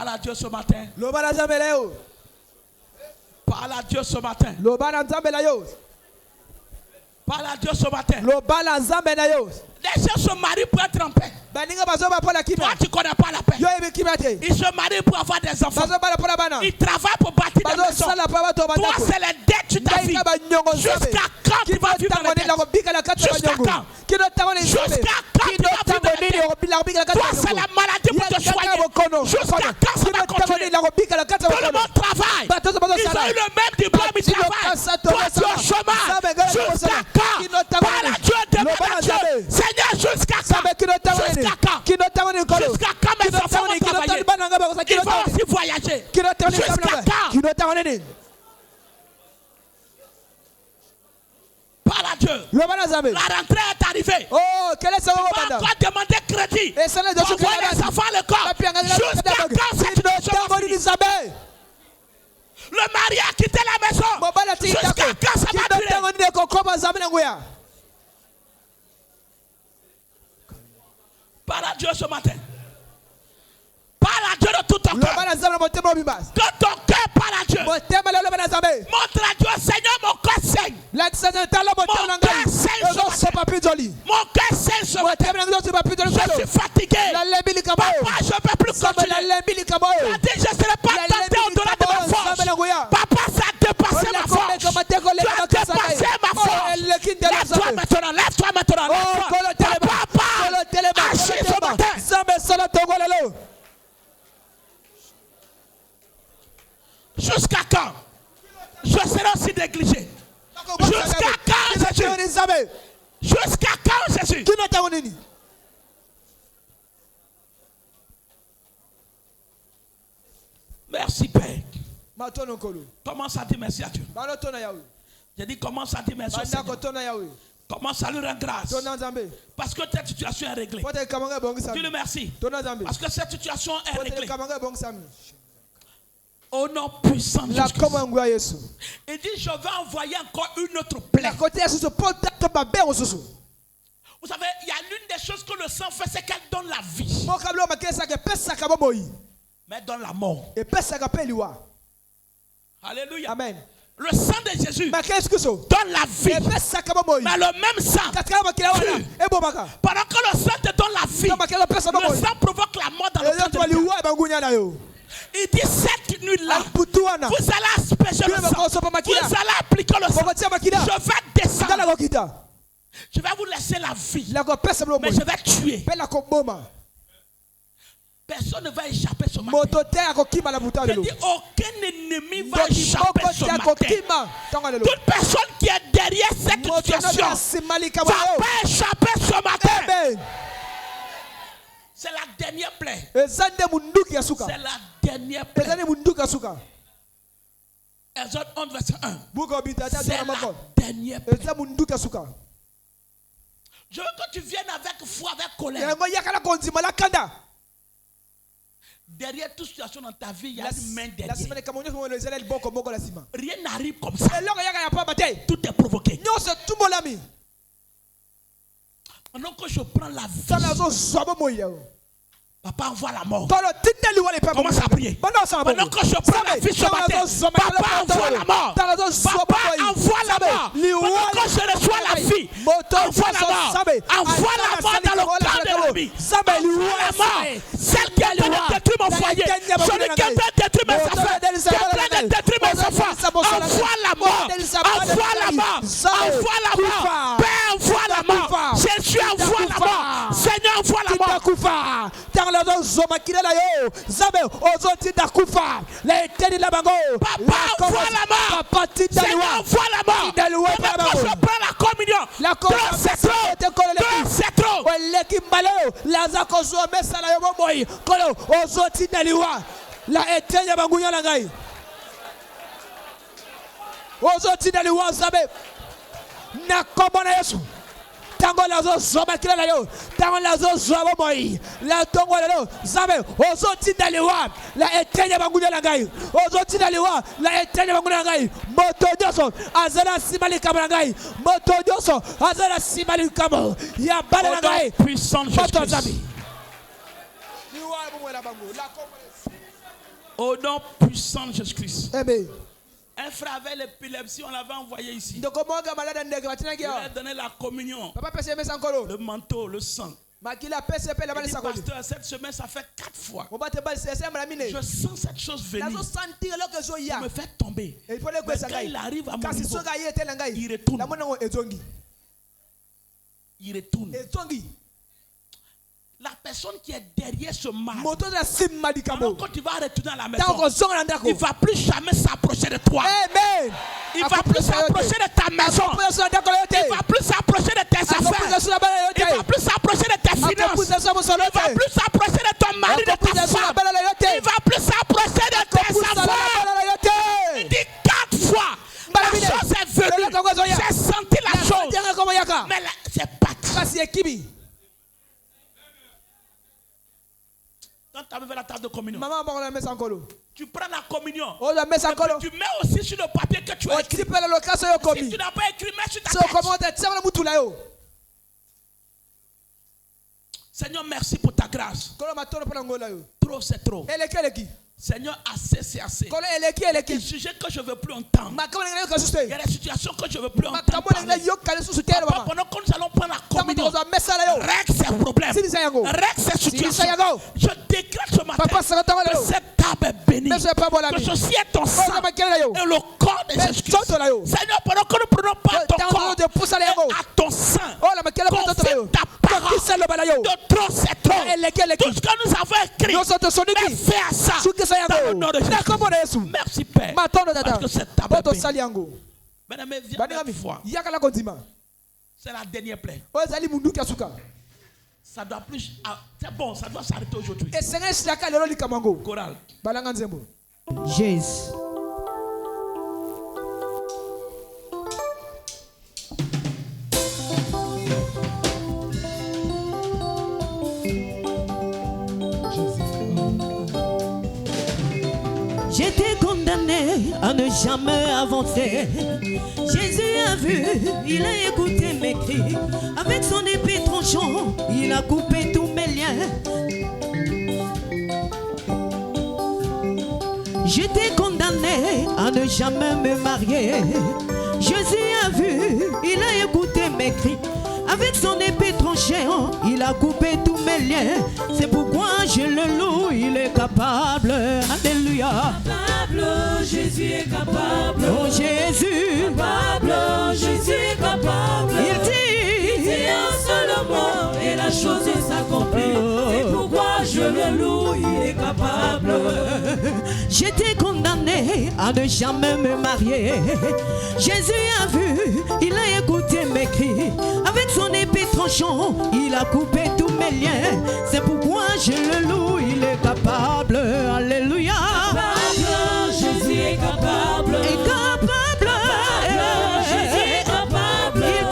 Parle à Dieu ce matin. Parle à Dieu ce matin. Parle à Dieu ce matin. Les gens se marient pour être en paix. Toi, tu ne connais pas la paix. Ils se marient pour avoir des enfants. Ils travaillent pour bâtir des maisons. Toi, c'est les dettes tu t'as vie. Jusqu'à quand tu vas vivre dans les dettes? Jusqu'à quand? Jusqu'à quand tu vas vivre dans les dettes? Toi, c'est la maladie pour te soigner. Jusqu'à quand ça va continuer? Tout le monde travaille. Ils ont eu le même diplôme, ils travaillent. Toi, tu es au chômage. Jusqu'à quand? Parle à Dieu, demande à Dieu. Seigneur, jusqu'à quand? Jusqu'à quand? Jusqu'à quand mes enfants vont travailler? Ils vont aussi voyager. Jusqu'à quand? Parle à Dieu. La rentrée est arrivée. Tu vas encore demander crédit pour envoyer les enfants à l'école. Jusqu'à quand cette situation? Le mari a quitté la maison. Jusqu'à quand ça va durer? Parle à Dieu ce matin. Parle à Dieu de tout ton cœur. Que ton cœur parle à Dieu. Montre à Dieu, Seigneur, mon cœur saigne. Mon cœur saigne ce matin. Mon cœur saigne ce matin. Je suis fatigué. Papa, je ne peux plus continuer. Tu as dit, je ne serai pas tenté au-delà de ma force. Papa, ça a dépassé ma force. Tu as dépassé ma force. Lève-toi maintenant. Lève-toi maintenant. Papa, agis ce matin. Jusqu'à quand je serai aussi négligé? Jusqu'à quand, Jésus? Jusqu'à quand, Jésus? Merci, Père. Commence à dire merci à Dieu. J'ai dit commence à dire merci à Dieu. Commence à lui rendre grâce. Parce que ta situation est réglée. Dis-le merci. Parce que cette situation est réglée. Au nom puissant de Jésus. Il dit, je vais envoyer encore une autre plaie. Vous savez, il y a l'une des choses que le sang fait, c'est qu'elle donne la vie. Mais elle donne la mort. Alléluia. Amen. Le sang de Jésus donne la vie. Mais le même sang tue. Pendant que le sang te donne la vie, le sang provoque la mort dans le cœur. Il dit cette nuit-là, vous allez asperger le sang. Vous allez appliquer le sang. Je vais descendre. Je vais vous laisser la vie. Mais je vais tuer. Personne ne va échapper ce matin. Je dis, aucun ennemi va échapper ce matin. Toute personne qui est derrière cette situation ne va pas échapper ce matin. C'est la dernière plaie. C'est la dernière plaie. Exode 11, verset 1. C'est la dernière plaie. Je veux que tu viennes avec foi, avec colère. Derrière toute situation dans ta vie, il y a une main derrière. Rien n'arrive comme ça. Tout est provoqué. Maintenant que je prends la vie, papa envoie la mort. Commence à prier. Pendant que je prends la vie ce matin, papa envoie la mort. Papa envoie la mort. Pendant que je reçois la vie, envoie la mort. Envoie la mort dans le camp de l'ennemi. Envoie la mort. Celle qui est en train de détruire mon foyer. Celui qui est en train de détruire mes affaires. Qui est en train de détruire mes enfants. Envoie la mort. Envoie la mort. Envoie la mort. Père, envoie la mort. Jésus, envoie la mort. Seigneur, envoie la mort. Papa, envoie la mort. Seigneur, envoie la mort. Maintenant, je prends la communion. Deux, c'est trop. Deux, c'est trop. Tango lazo zoma kila la yo. Tango lazo zoma moi. La tongo la yo. Zabe ozoti daliwa. La etenya bangunya la ngai. Ozoti daliwa. La etenya bangunya la ngai. Moto dioso azala simali kama ngai. Moto dioso azala simali kama. Ya bala la ngai. Puissant Jésus. Au nom puissant de Jésus-Christ. Amen. Un frère avait l'épilepsie, on l'avait envoyé ici. Il a donné la communion, le manteau, le sang. Pasteur, cette semaine, ça fait 4 fois. Je sens cette chose venir. Il me fait tomber. Mais quand il arrive à mon niveau, il retourne. Il retourne. La personne qui est derrière ce mal, quand tu vas retourner à la maison, il ne va plus jamais s'approcher de toi. Amen. Il ne va plus s'approcher de ta maison. Il ne va plus s'approcher de tes affaires. Il ne va plus s'approcher de tes finances. Il ne va plus s'approcher de ton mari, de ta femme. Il ne va plus s'approcher de tes affaires. Il dit 4 fois. La chose est venue. J'ai senti la chose. Mais c'est pas. Quand tu arrives à la table de communion, tu prends la communion. Tu mets aussi sur le papier que tu as écrit. Si tu n'as pas écrit, mets sur ta tête. Seigneur, merci pour ta grâce. Trop, c'est trop. Seigneur, assez, c'est assez. Il y a des sujets que je ne veux plus entendre. Il y a des situations que je ne veux plus entendre. Papa, pendant que nous allons prendre la communion, règle ces problèmes, règle ces situations. Je déclare ce matin que cette table est bénie, que ceci est ton sang et le corps de Jésus-Christ. Seigneur, pendant que nous prenons pas ton corps et à ton sein, confirme ta parole. De trop, c'est trop. Tout ce que nous avons écrit, fais à ça. Dans le nom de Jésus. Merci Père. Parce que cette table est bénie. Mesdames, viens une fois. C'est la dernière plaie. Ça doit plus. C'est bon, ça doit s'arrêter aujourd'hui. Chorale. Jésus. J'étais condamné à ne jamais avancer. Jésus a vu, il a écouté mes cris. Avec son épée tranchant, il a coupé tous mes liens. J'étais condamné à ne jamais me marier. Jésus a vu, il a écouté mes cris. Avec son épée tranchée, il a coupé tous mes liens. C'est pourquoi je le loue, il est capable. Alléluia. Capable, Jésus est capable. Oh Jésus. Capable, Jésus est capable. Il dit un seul mot et la chose s'accomplit. C'est pourquoi je le loue, il est capable. J'étais condamné à ne jamais me marier. Jésus a vu, il a écouté mes cris. Avec son épée tranchant, il a coupé tous mes liens. C'est pourquoi je le loue, il est capable. Alléluia. Capable, Jésus est capable. Est capable. Jésus est capable. Il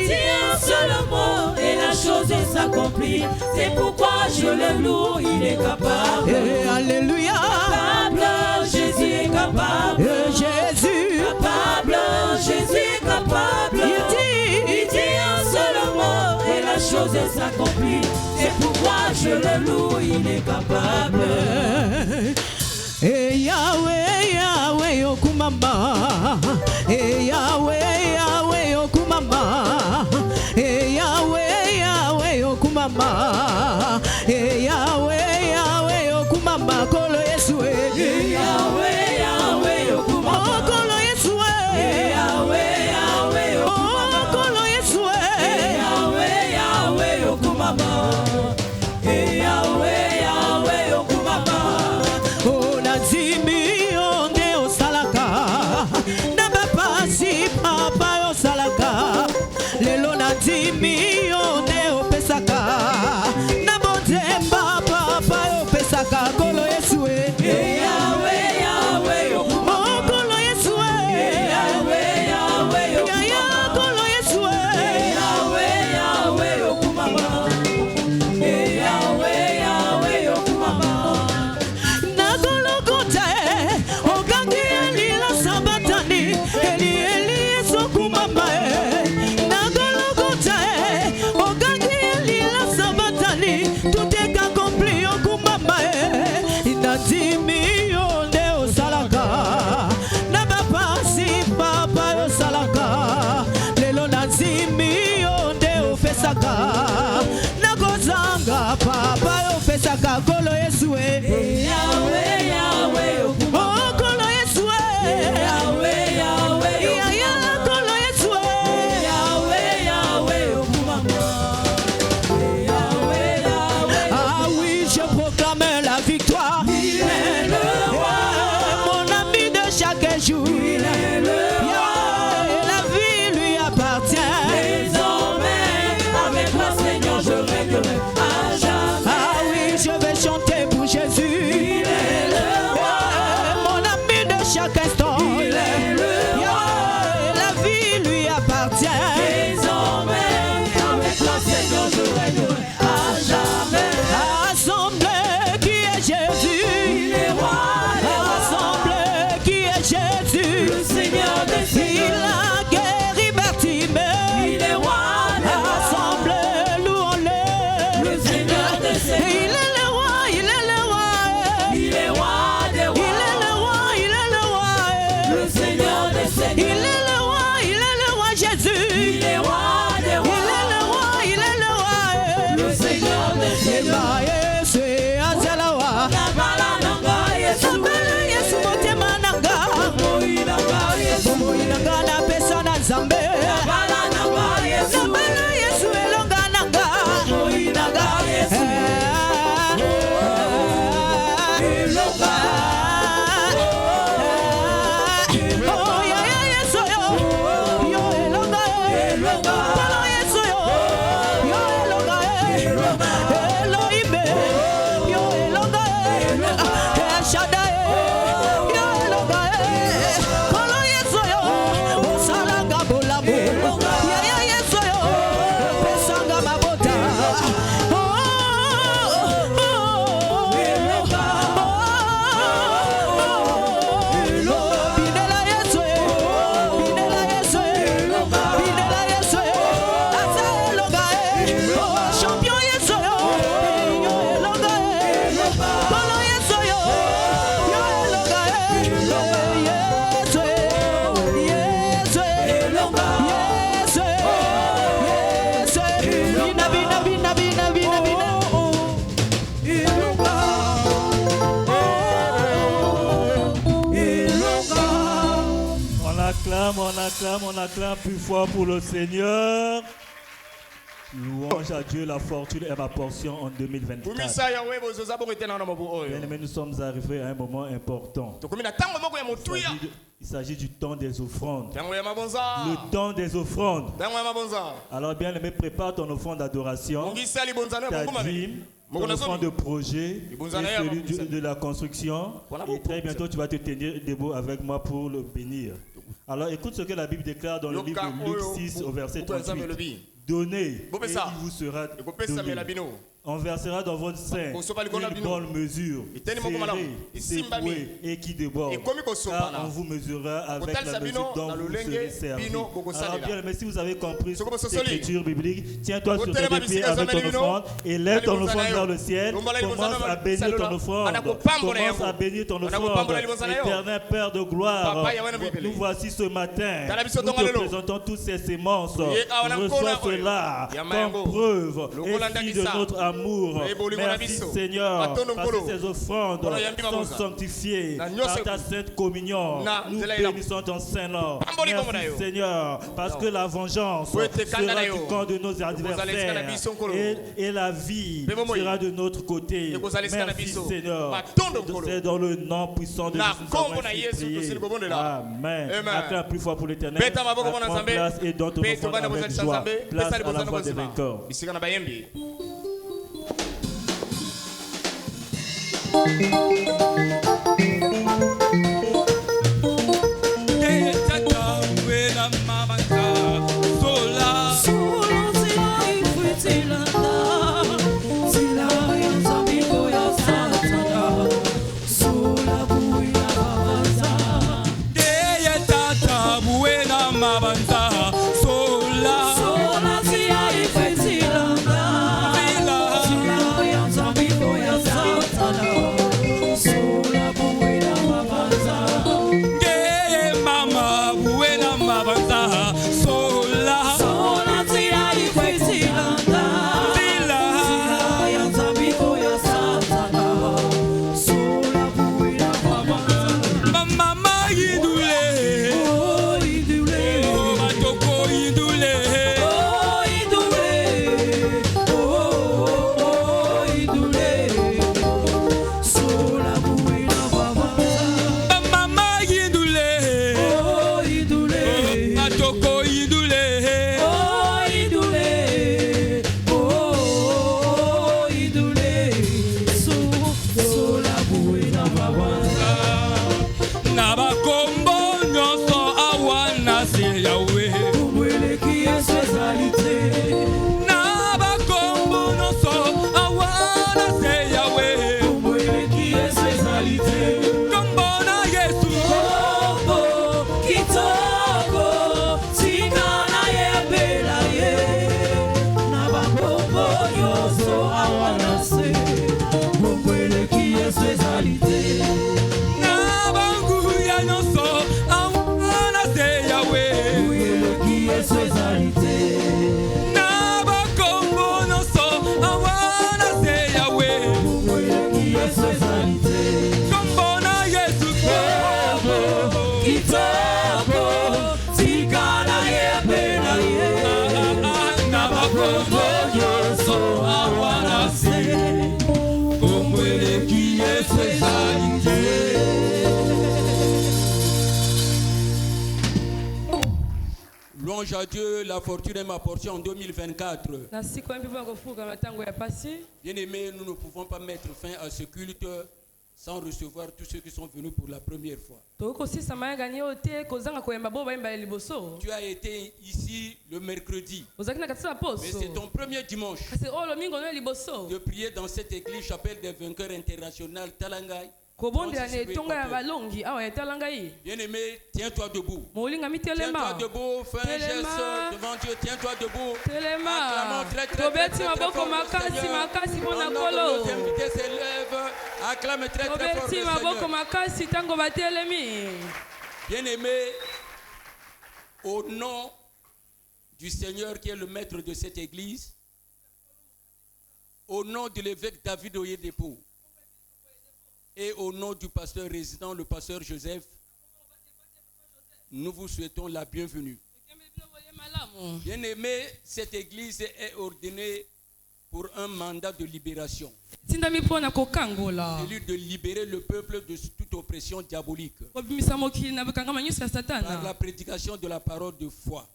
dit un seul mot et la chose s'accomplit. C'est pourquoi je le loue, il est capable. Alléluia. Capable, Jésus est capable. Jésus. Capable, Jésus est capable. Il dit un seul mot et la chose s'accomplit. C'est pourquoi je le loue, il est capable. Et Yahweh, Yahweh, Okumama. Et Yahweh, Yahweh, Okumama. Et Yahweh, Yahweh, Okumama. Et Yahweh, Yahweh, Okumama. Kolo Yesue. Yahweh, Yahweh, Okumama. Kolo Yesue. Yahweh, Yahweh, Okumama. Kolo Yesue. Yahweh, Yahweh, Okumama. Yahweh, Yahweh, Okumama. Onazimi onde osalaka. Nabapa si papa osalaka. Lelo nazimi onde opesaka. Nabodemba papa opesaka. Kolo Yesue. Yahweh, Yahweh, Okumama. Kolo Yesue. Yahweh, Yahweh, Okumama. Kolo Yesue. Yahweh, Yahweh, Okumama. Yahweh, Yahweh, Okumama. Nagologota ogangi elila sabatani eli eli esokumama. Nagologota pesaka nakozanga papa yo pesaka kolo Yesu Yahweh Yahweh oh kolo Yesu Yahweh Yahweh kolo Yesu Yahweh Yahweh Yahweh Yahweh ah oui je proclame la victoire il est le roi mon ami de chaque jour il est le roi la vie lui appartient désormais avec moi Seigneur je régnerai à jamais ah oui je vais chanter pour Jésus il est le roi mon ami de chaque instant il est le roi la vie lui appartient désormais avec moi Seigneur je régnerai à jamais rassemblez qui est Jésus il est roi rassemblez qui est Jésus le Seigneur des Seigneurs il a guéri Bartimée il est roi rassemblez louons-le le Seigneur des Seigneurs il est le roi il est le roi il est roi des rois il est le roi il est le roi le Seigneur des Seigneurs il est le roi Jésus il est roi des rois il est le roi le Seigneur des Seigneurs c'est azalawa nabala nanga Yesu Yesu motema nanga bomoyi nanga na pesa na Nzambe nabala nanga Yesu elonga nanga bomoyi nanga Yesu elonga oh ya Yesu yo elonga kolo Yesu yo elonga Elohim yo elonga Shaddai yo elonga kolo Yesu yo osalanga bolamu ya Yesu yo pesanga mabota binela Yesu asa elonga champion Yesu yo elonga kolo Yesu yo elonga Yesu elonga bina On acclame plus fort pour le Seigneur. Louange à Dieu, la fortune est ma portion en 2024. Bien-aimés, nous sommes arrivés à un moment important. Il s'agit du temps des offrandes. Le temps des offrandes. Alors bien-aimé, prépare ton offrande d'adoration, ta dîme, ton offrande de projet et celui de la construction. Et très bientôt, tu vas te tenir debout avec moi pour le bénir. Alors écoute ce que la Bible déclare dans le livre de Luc 6 au verset 38. Donnez et il vous sera donné. On versera dans votre sein une bonne mesure, serrée, secouée et qui déborde. Car on vous mesurera avec la mesure dont vous serez servi. Alors bien, mais si vous avez compris cette écriture biblique, tiens-toi sur tes pieds avec ton offrande et lève ton offrande vers le ciel. Commence à bénir ton offrande. Commence à bénir ton offrande. Éternel Père de gloire, nous voici ce matin. Nous te présentons toutes ces semences. Reçois cela comme preuve et de notre amour. Merci Seigneur, parce que ces offrandes sont sanctifiées par ta sainte communion. Nous bénissons ton Saint-Nom. Merci Seigneur, parce que la vengeance sera du camp de nos adversaires et la vie sera de notre côté. Merci Seigneur, c'est dans le nom puissant de Jésus. Amen. Acclame plus fort pour l'Éternel. Prends place et donne ton offrande avec joie. Place à la voix des vainqueurs. Sola Louange à Dieu, la fortune est ma portion en 2024. Bien-aimés, nous ne pouvons pas mettre fin à ce culte sans recevoir tous ceux qui sont venus pour la première fois. Tu as été ici le mercredi, mais c'est ton premier dimanche de prier dans cette église chapelle des vainqueurs internationale Talangai. Bien-aimé, tiens-toi debout. Tiens-toi debout, fais un geste devant Dieu, tiens-toi debout. Acclamons très fort le Seigneur. Pendant que nos invités s'élèvent, acclame très fort le Seigneur. Bien-aimé, au nom du Seigneur qui est le maître de cette église, au nom de l'évêque David Oyedepo, et au nom du pasteur résident, le pasteur Joseph, nous vous souhaitons la bienvenue. Bien-aimés, cette église est ordonnée pour un mandat de libération. Celui de libérer le peuple de toute oppression diabolique. Par la prédication de la parole de foi.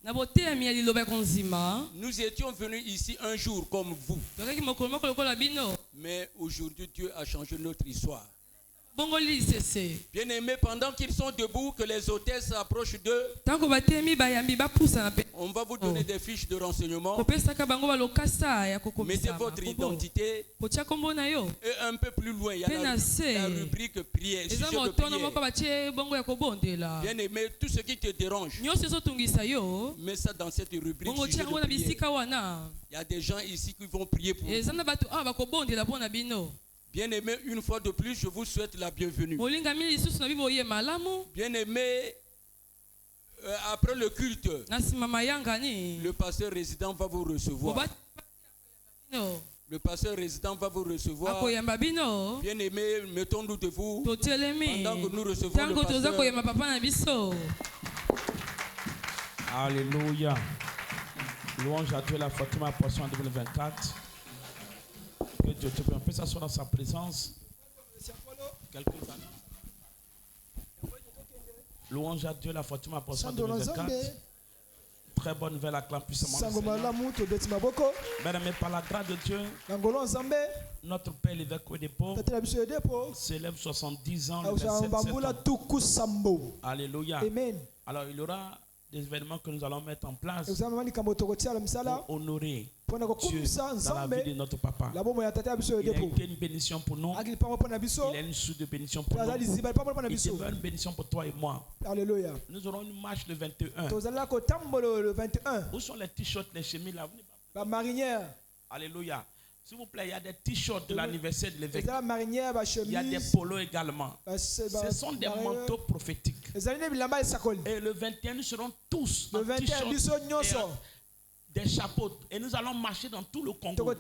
Nous étions venus ici un jour comme vous. Mais aujourd'hui, Dieu a changé notre histoire. Bien-aimés, pendant qu'ils sont debout, que les hôtesses s'approchent d'eux, on va vous donner des fiches de renseignement. Mettez votre identité. Et un peu plus loin, il y a la rubrique prière. Bien-aimés, tout ce qui te dérange, mets ça dans cette rubrique. Il y a des gens ici qui vont prier pour vous. Bien-aimés, une fois de plus, je vous souhaite la bienvenue. Bien-aimés, après le culte, le pasteur résident va vous recevoir. Le pasteur résident va vous recevoir. Bien-aimés, mettons-nous debout pendant que nous recevons le pasteur. Alléluia. Louange à Dieu, la fortune ma portion en 2024. Que Dieu te bénisse. On peut s'asseoir dans sa présence. Louange à Dieu, la fortune ma portion en 2024. Très bonne nouvelle, acclame puissamment le Seigneur. Mesdames, par la grâce de Dieu, notre Père l'évêque Oyedepo célèbre 70 ans le 27 septembre. Alléluia. Alors il y aura des événements que nous allons mettre en place pour honorer Dieu dans la vie de notre papa. Il a été une bénédiction pour nous. Il a une source de bénédiction pour nous. Il est une bénédiction pour toi et moi. Alléluia. Nous aurons une marche le 21. Où sont les t-shirts, les chemises là? La marinière. Alléluia. S'il vous plaît, il y a des t-shirts de l'anniversaire de l'évêque. Il y a des polos également. Ce sont des manteaux prophétiques. Et le 21, nous serons tous en t-shirt et des chapeaux. Et nous allons marcher dans tout le Congo.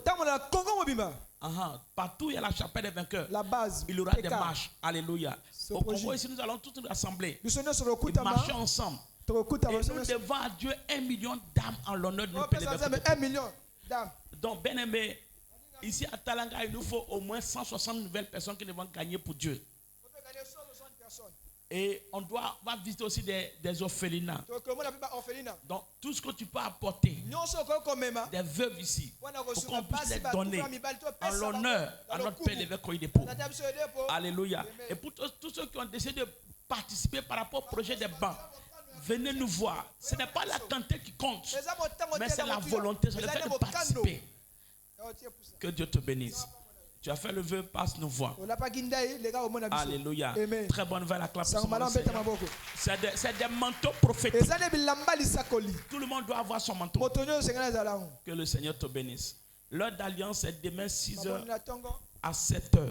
Partout, il y a la chapelle des vainqueurs. La base. Il y aura des marches. Alléluia. Au Congo, ici, nous allons tous nous rassembler. Et marcher ensemble. Et nous devons à Dieu 1 million d'âmes en l'honneur de notre Père. 1 million d'âmes. Donc, bien aimé, ici à Talanga, il nous faut au moins 160 nouvelles personnes qui vont gagner pour Dieu. Et on va visiter aussi des orphelinats. Donc, tout ce que tu peux apporter, des veuves ici, pour qu'on puisse les donner en l'honneur à notre Père l'évêque Oyedepo. Alléluia. Et pour tous ceux qui ont décidé de participer par rapport au projet des bancs, venez nous voir. Ce n'est pas la quantité qui compte, mais c'est la volonté, c'est le fait de participer. Que Dieu te bénisse. Tu as fait le vœu, passe nous voir. Alléluia. Très bonne nouvelle, acclame. C'est des manteaux prophétiques. Tout le monde doit avoir son manteau. Que le Seigneur te bénisse. L'heure d'alliance est demain 6h à 7h.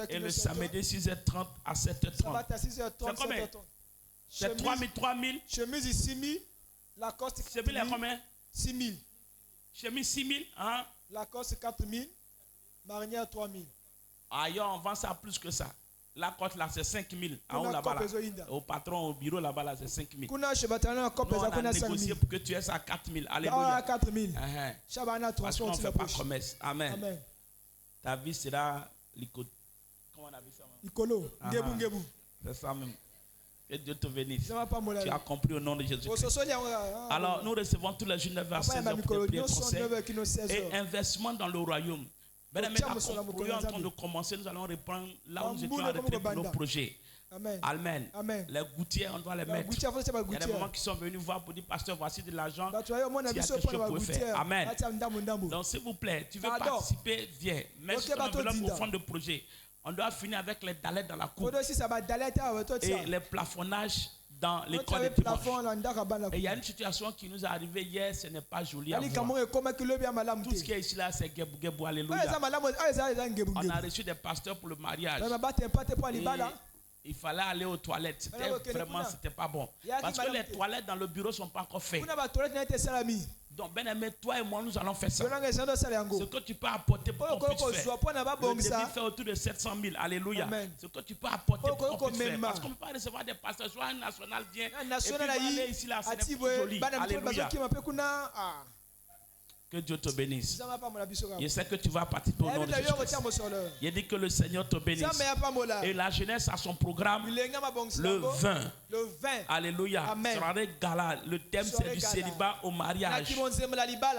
Et le samedi 6h30 à 7h30. C'est combien? C'est 3000. Chemise 6000. Lacoste 4000. Chemise combien? 6000. Chemise 6000. Hein? Lacoste 4000. Marinière 3000. Ailleurs, on vend ça plus que ça. La cote là, c'est 5 000. En haut là-bas, au patron, au bureau là-bas, là, c'est 5 000. On a négocié pour que tu aies ça à 4 000. Alléluia. 4 000. Parce qu'on ne fait pas commerce. Amen. Amen. Ta vie sera l'icône. Comment on a vu ça? Icolo. C'est ça même. Que Dieu te bénisse. Tu as compris au nom de Jésus. Alors, nous recevons tous les jours 9 à 16 heures pour des prières conseils et investissement dans le royaume. Nous sommes en train de commencer, nous allons reprendre là où nous étions arrêtés pour nos projets. Amen. Amen. Les gouttières, on doit les mettre. Il y a des moments qui sont venus voir pour dire, pasteur, voici de l'argent. Il y a quelque chose pour faire. Amen. Donc, s'il vous plaît, tu veux participer, viens. Mets sur l'enveloppe au fond de projet. On doit finir avec les dalets dans la cour. Et les plafonnages dans l'école des dimanches. Et il y a une situation qui nous est arrivée hier, ce n'est pas joli à voir. Tout ce qui est ici là, c'est gebou, alléluia. On a reçu des pasteurs pour le mariage. Il fallait aller aux toilettes. C'était pas bon. Parce que les toilettes dans le bureau ne sont pas encore faites. Donc, bien-aimé, toi et moi, nous allons faire ça. Ce que tu peux apporter pour qu'on puisse faire. Le débit fait autour de 700 000. Alléluia. Ce que tu peux apporter pour qu'on puisse faire. Parce qu'on ne peut pas recevoir des pasteurs. Soit un national vient. Et puis, aller ici, là, c'est plus joli. Alléluia. Que Dieu te bénisse. Je sais que tu vas participer au nom de Jésus. Il dit que le Seigneur te bénisse. Et la jeunesse a son programme le 20. Alléluia. Sur les galas, le thème c'est du célibat au mariage.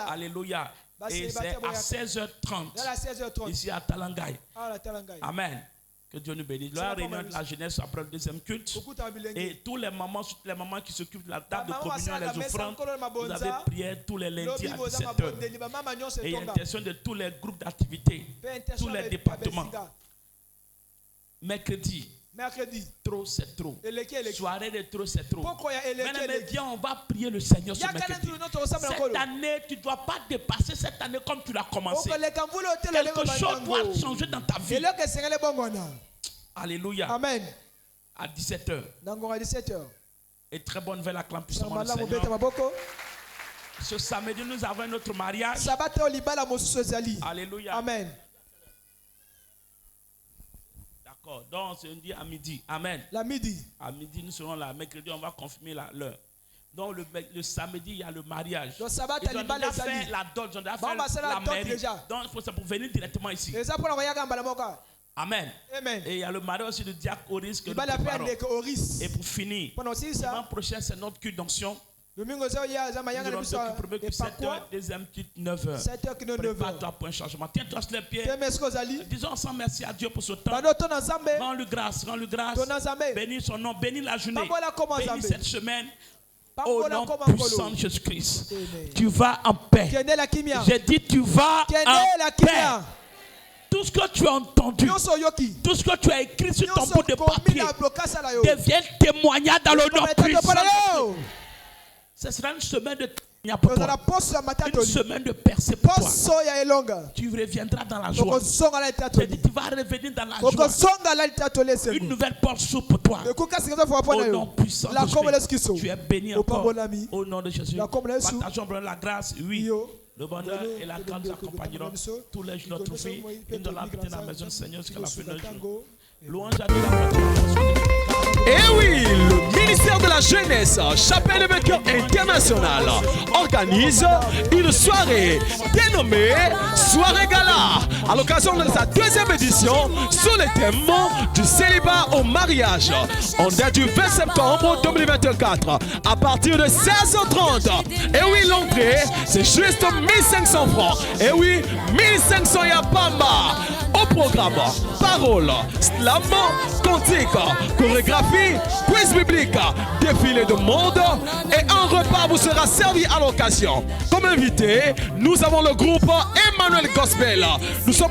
Alléluia. Et c'est à 16h30 ici à Talangaï. Amen. Que Dieu nous bénisse. La réunion de la jeunesse après le deuxième culte. Et toutes les mamans qui s'occupent de la table de communion et les offrandes, vous avez prié tous les lundis à 17h. Et il y a intention de tous les groupes d'activité, tous les départements. Mercredi, trop c'est trop. Soirée de trop c'est trop. Mais viens, on va prier le Seigneur ce mercredi. Cette année, tu ne dois pas dépasser cette année comme tu l'as commencé. Quelque chose doit changer dans ta vie. Alléluia. Amen. À 17h. Et très bonne nouvelle, acclame puissamment le Seigneur. Ce samedi, nous avons notre mariage. Alléluia. Amen. D'accord. Donc, c'est dit à midi. Amen. La midi. À midi, nous serons là. Mercredi, on va confirmer l'heure. Donc, le samedi, il y a le mariage. Donc, ils ont déjà fait la dot, ils ont déjà fait la mairie. Donc, c'est pour venir directement ici. Amen. Amen. Et il y a le mariage aussi de Diacre Oris que nous préparons. Et pour finir, dimanche prochain, c'est notre culte d'onction. Nous allons s'occuper de 7h, deuxième culte 9h. Prépare-toi pour un changement. Tiens-toi sur les pieds. Disons ensemble merci à Dieu pour ce temps. Rends-lui grâce, rends-lui grâce. Bénis son nom, bénis la journée. Bénis cette semaine. Au nom puissant de Jésus-Christ. Tu vas en paix. J'ai dit tu vas en paix. Tout ce que tu as entendu, tout ce que tu as écrit sur ton bout de papier devient témoignage dans le nom puissant. Ce sera une semaine de témoignage pour toi. Une semaine de percée pour toi. Tu reviendras dans la joie. J'ai dit, tu vas revenir dans la joie. Une nouvelle porte s'ouvre pour toi. Au nom puissant de Jésus. Tu es béni encore. Au nom de Jésus. Partageons la grâce. Oui. Le bonheur et la grâce nous accompagneront tous les jours de notre vie. Et nous allons habiter dans la maison du Seigneur jusqu'à la fin de notre jour. Louange à Dieu. Et oui, le ministère de la Jeunesse, Chapelle de Vainqueurs International, organise une soirée dénommée Soirée Gala, à l'occasion de sa deuxième édition, sur le thème du célibat au mariage. On date du 20 septembre 2024, à partir de 16h30. Et oui, l'entrée, c'est juste 1500 francs. Et oui, 1500 Yapamba. Au programme, paroles, slam, cantique, chorégraphie, quiz biblique, défilé de mode et un repas vous sera servi à l'occasion. Comme invité, nous avons le groupe Emmanuel Gospel. Nous sommes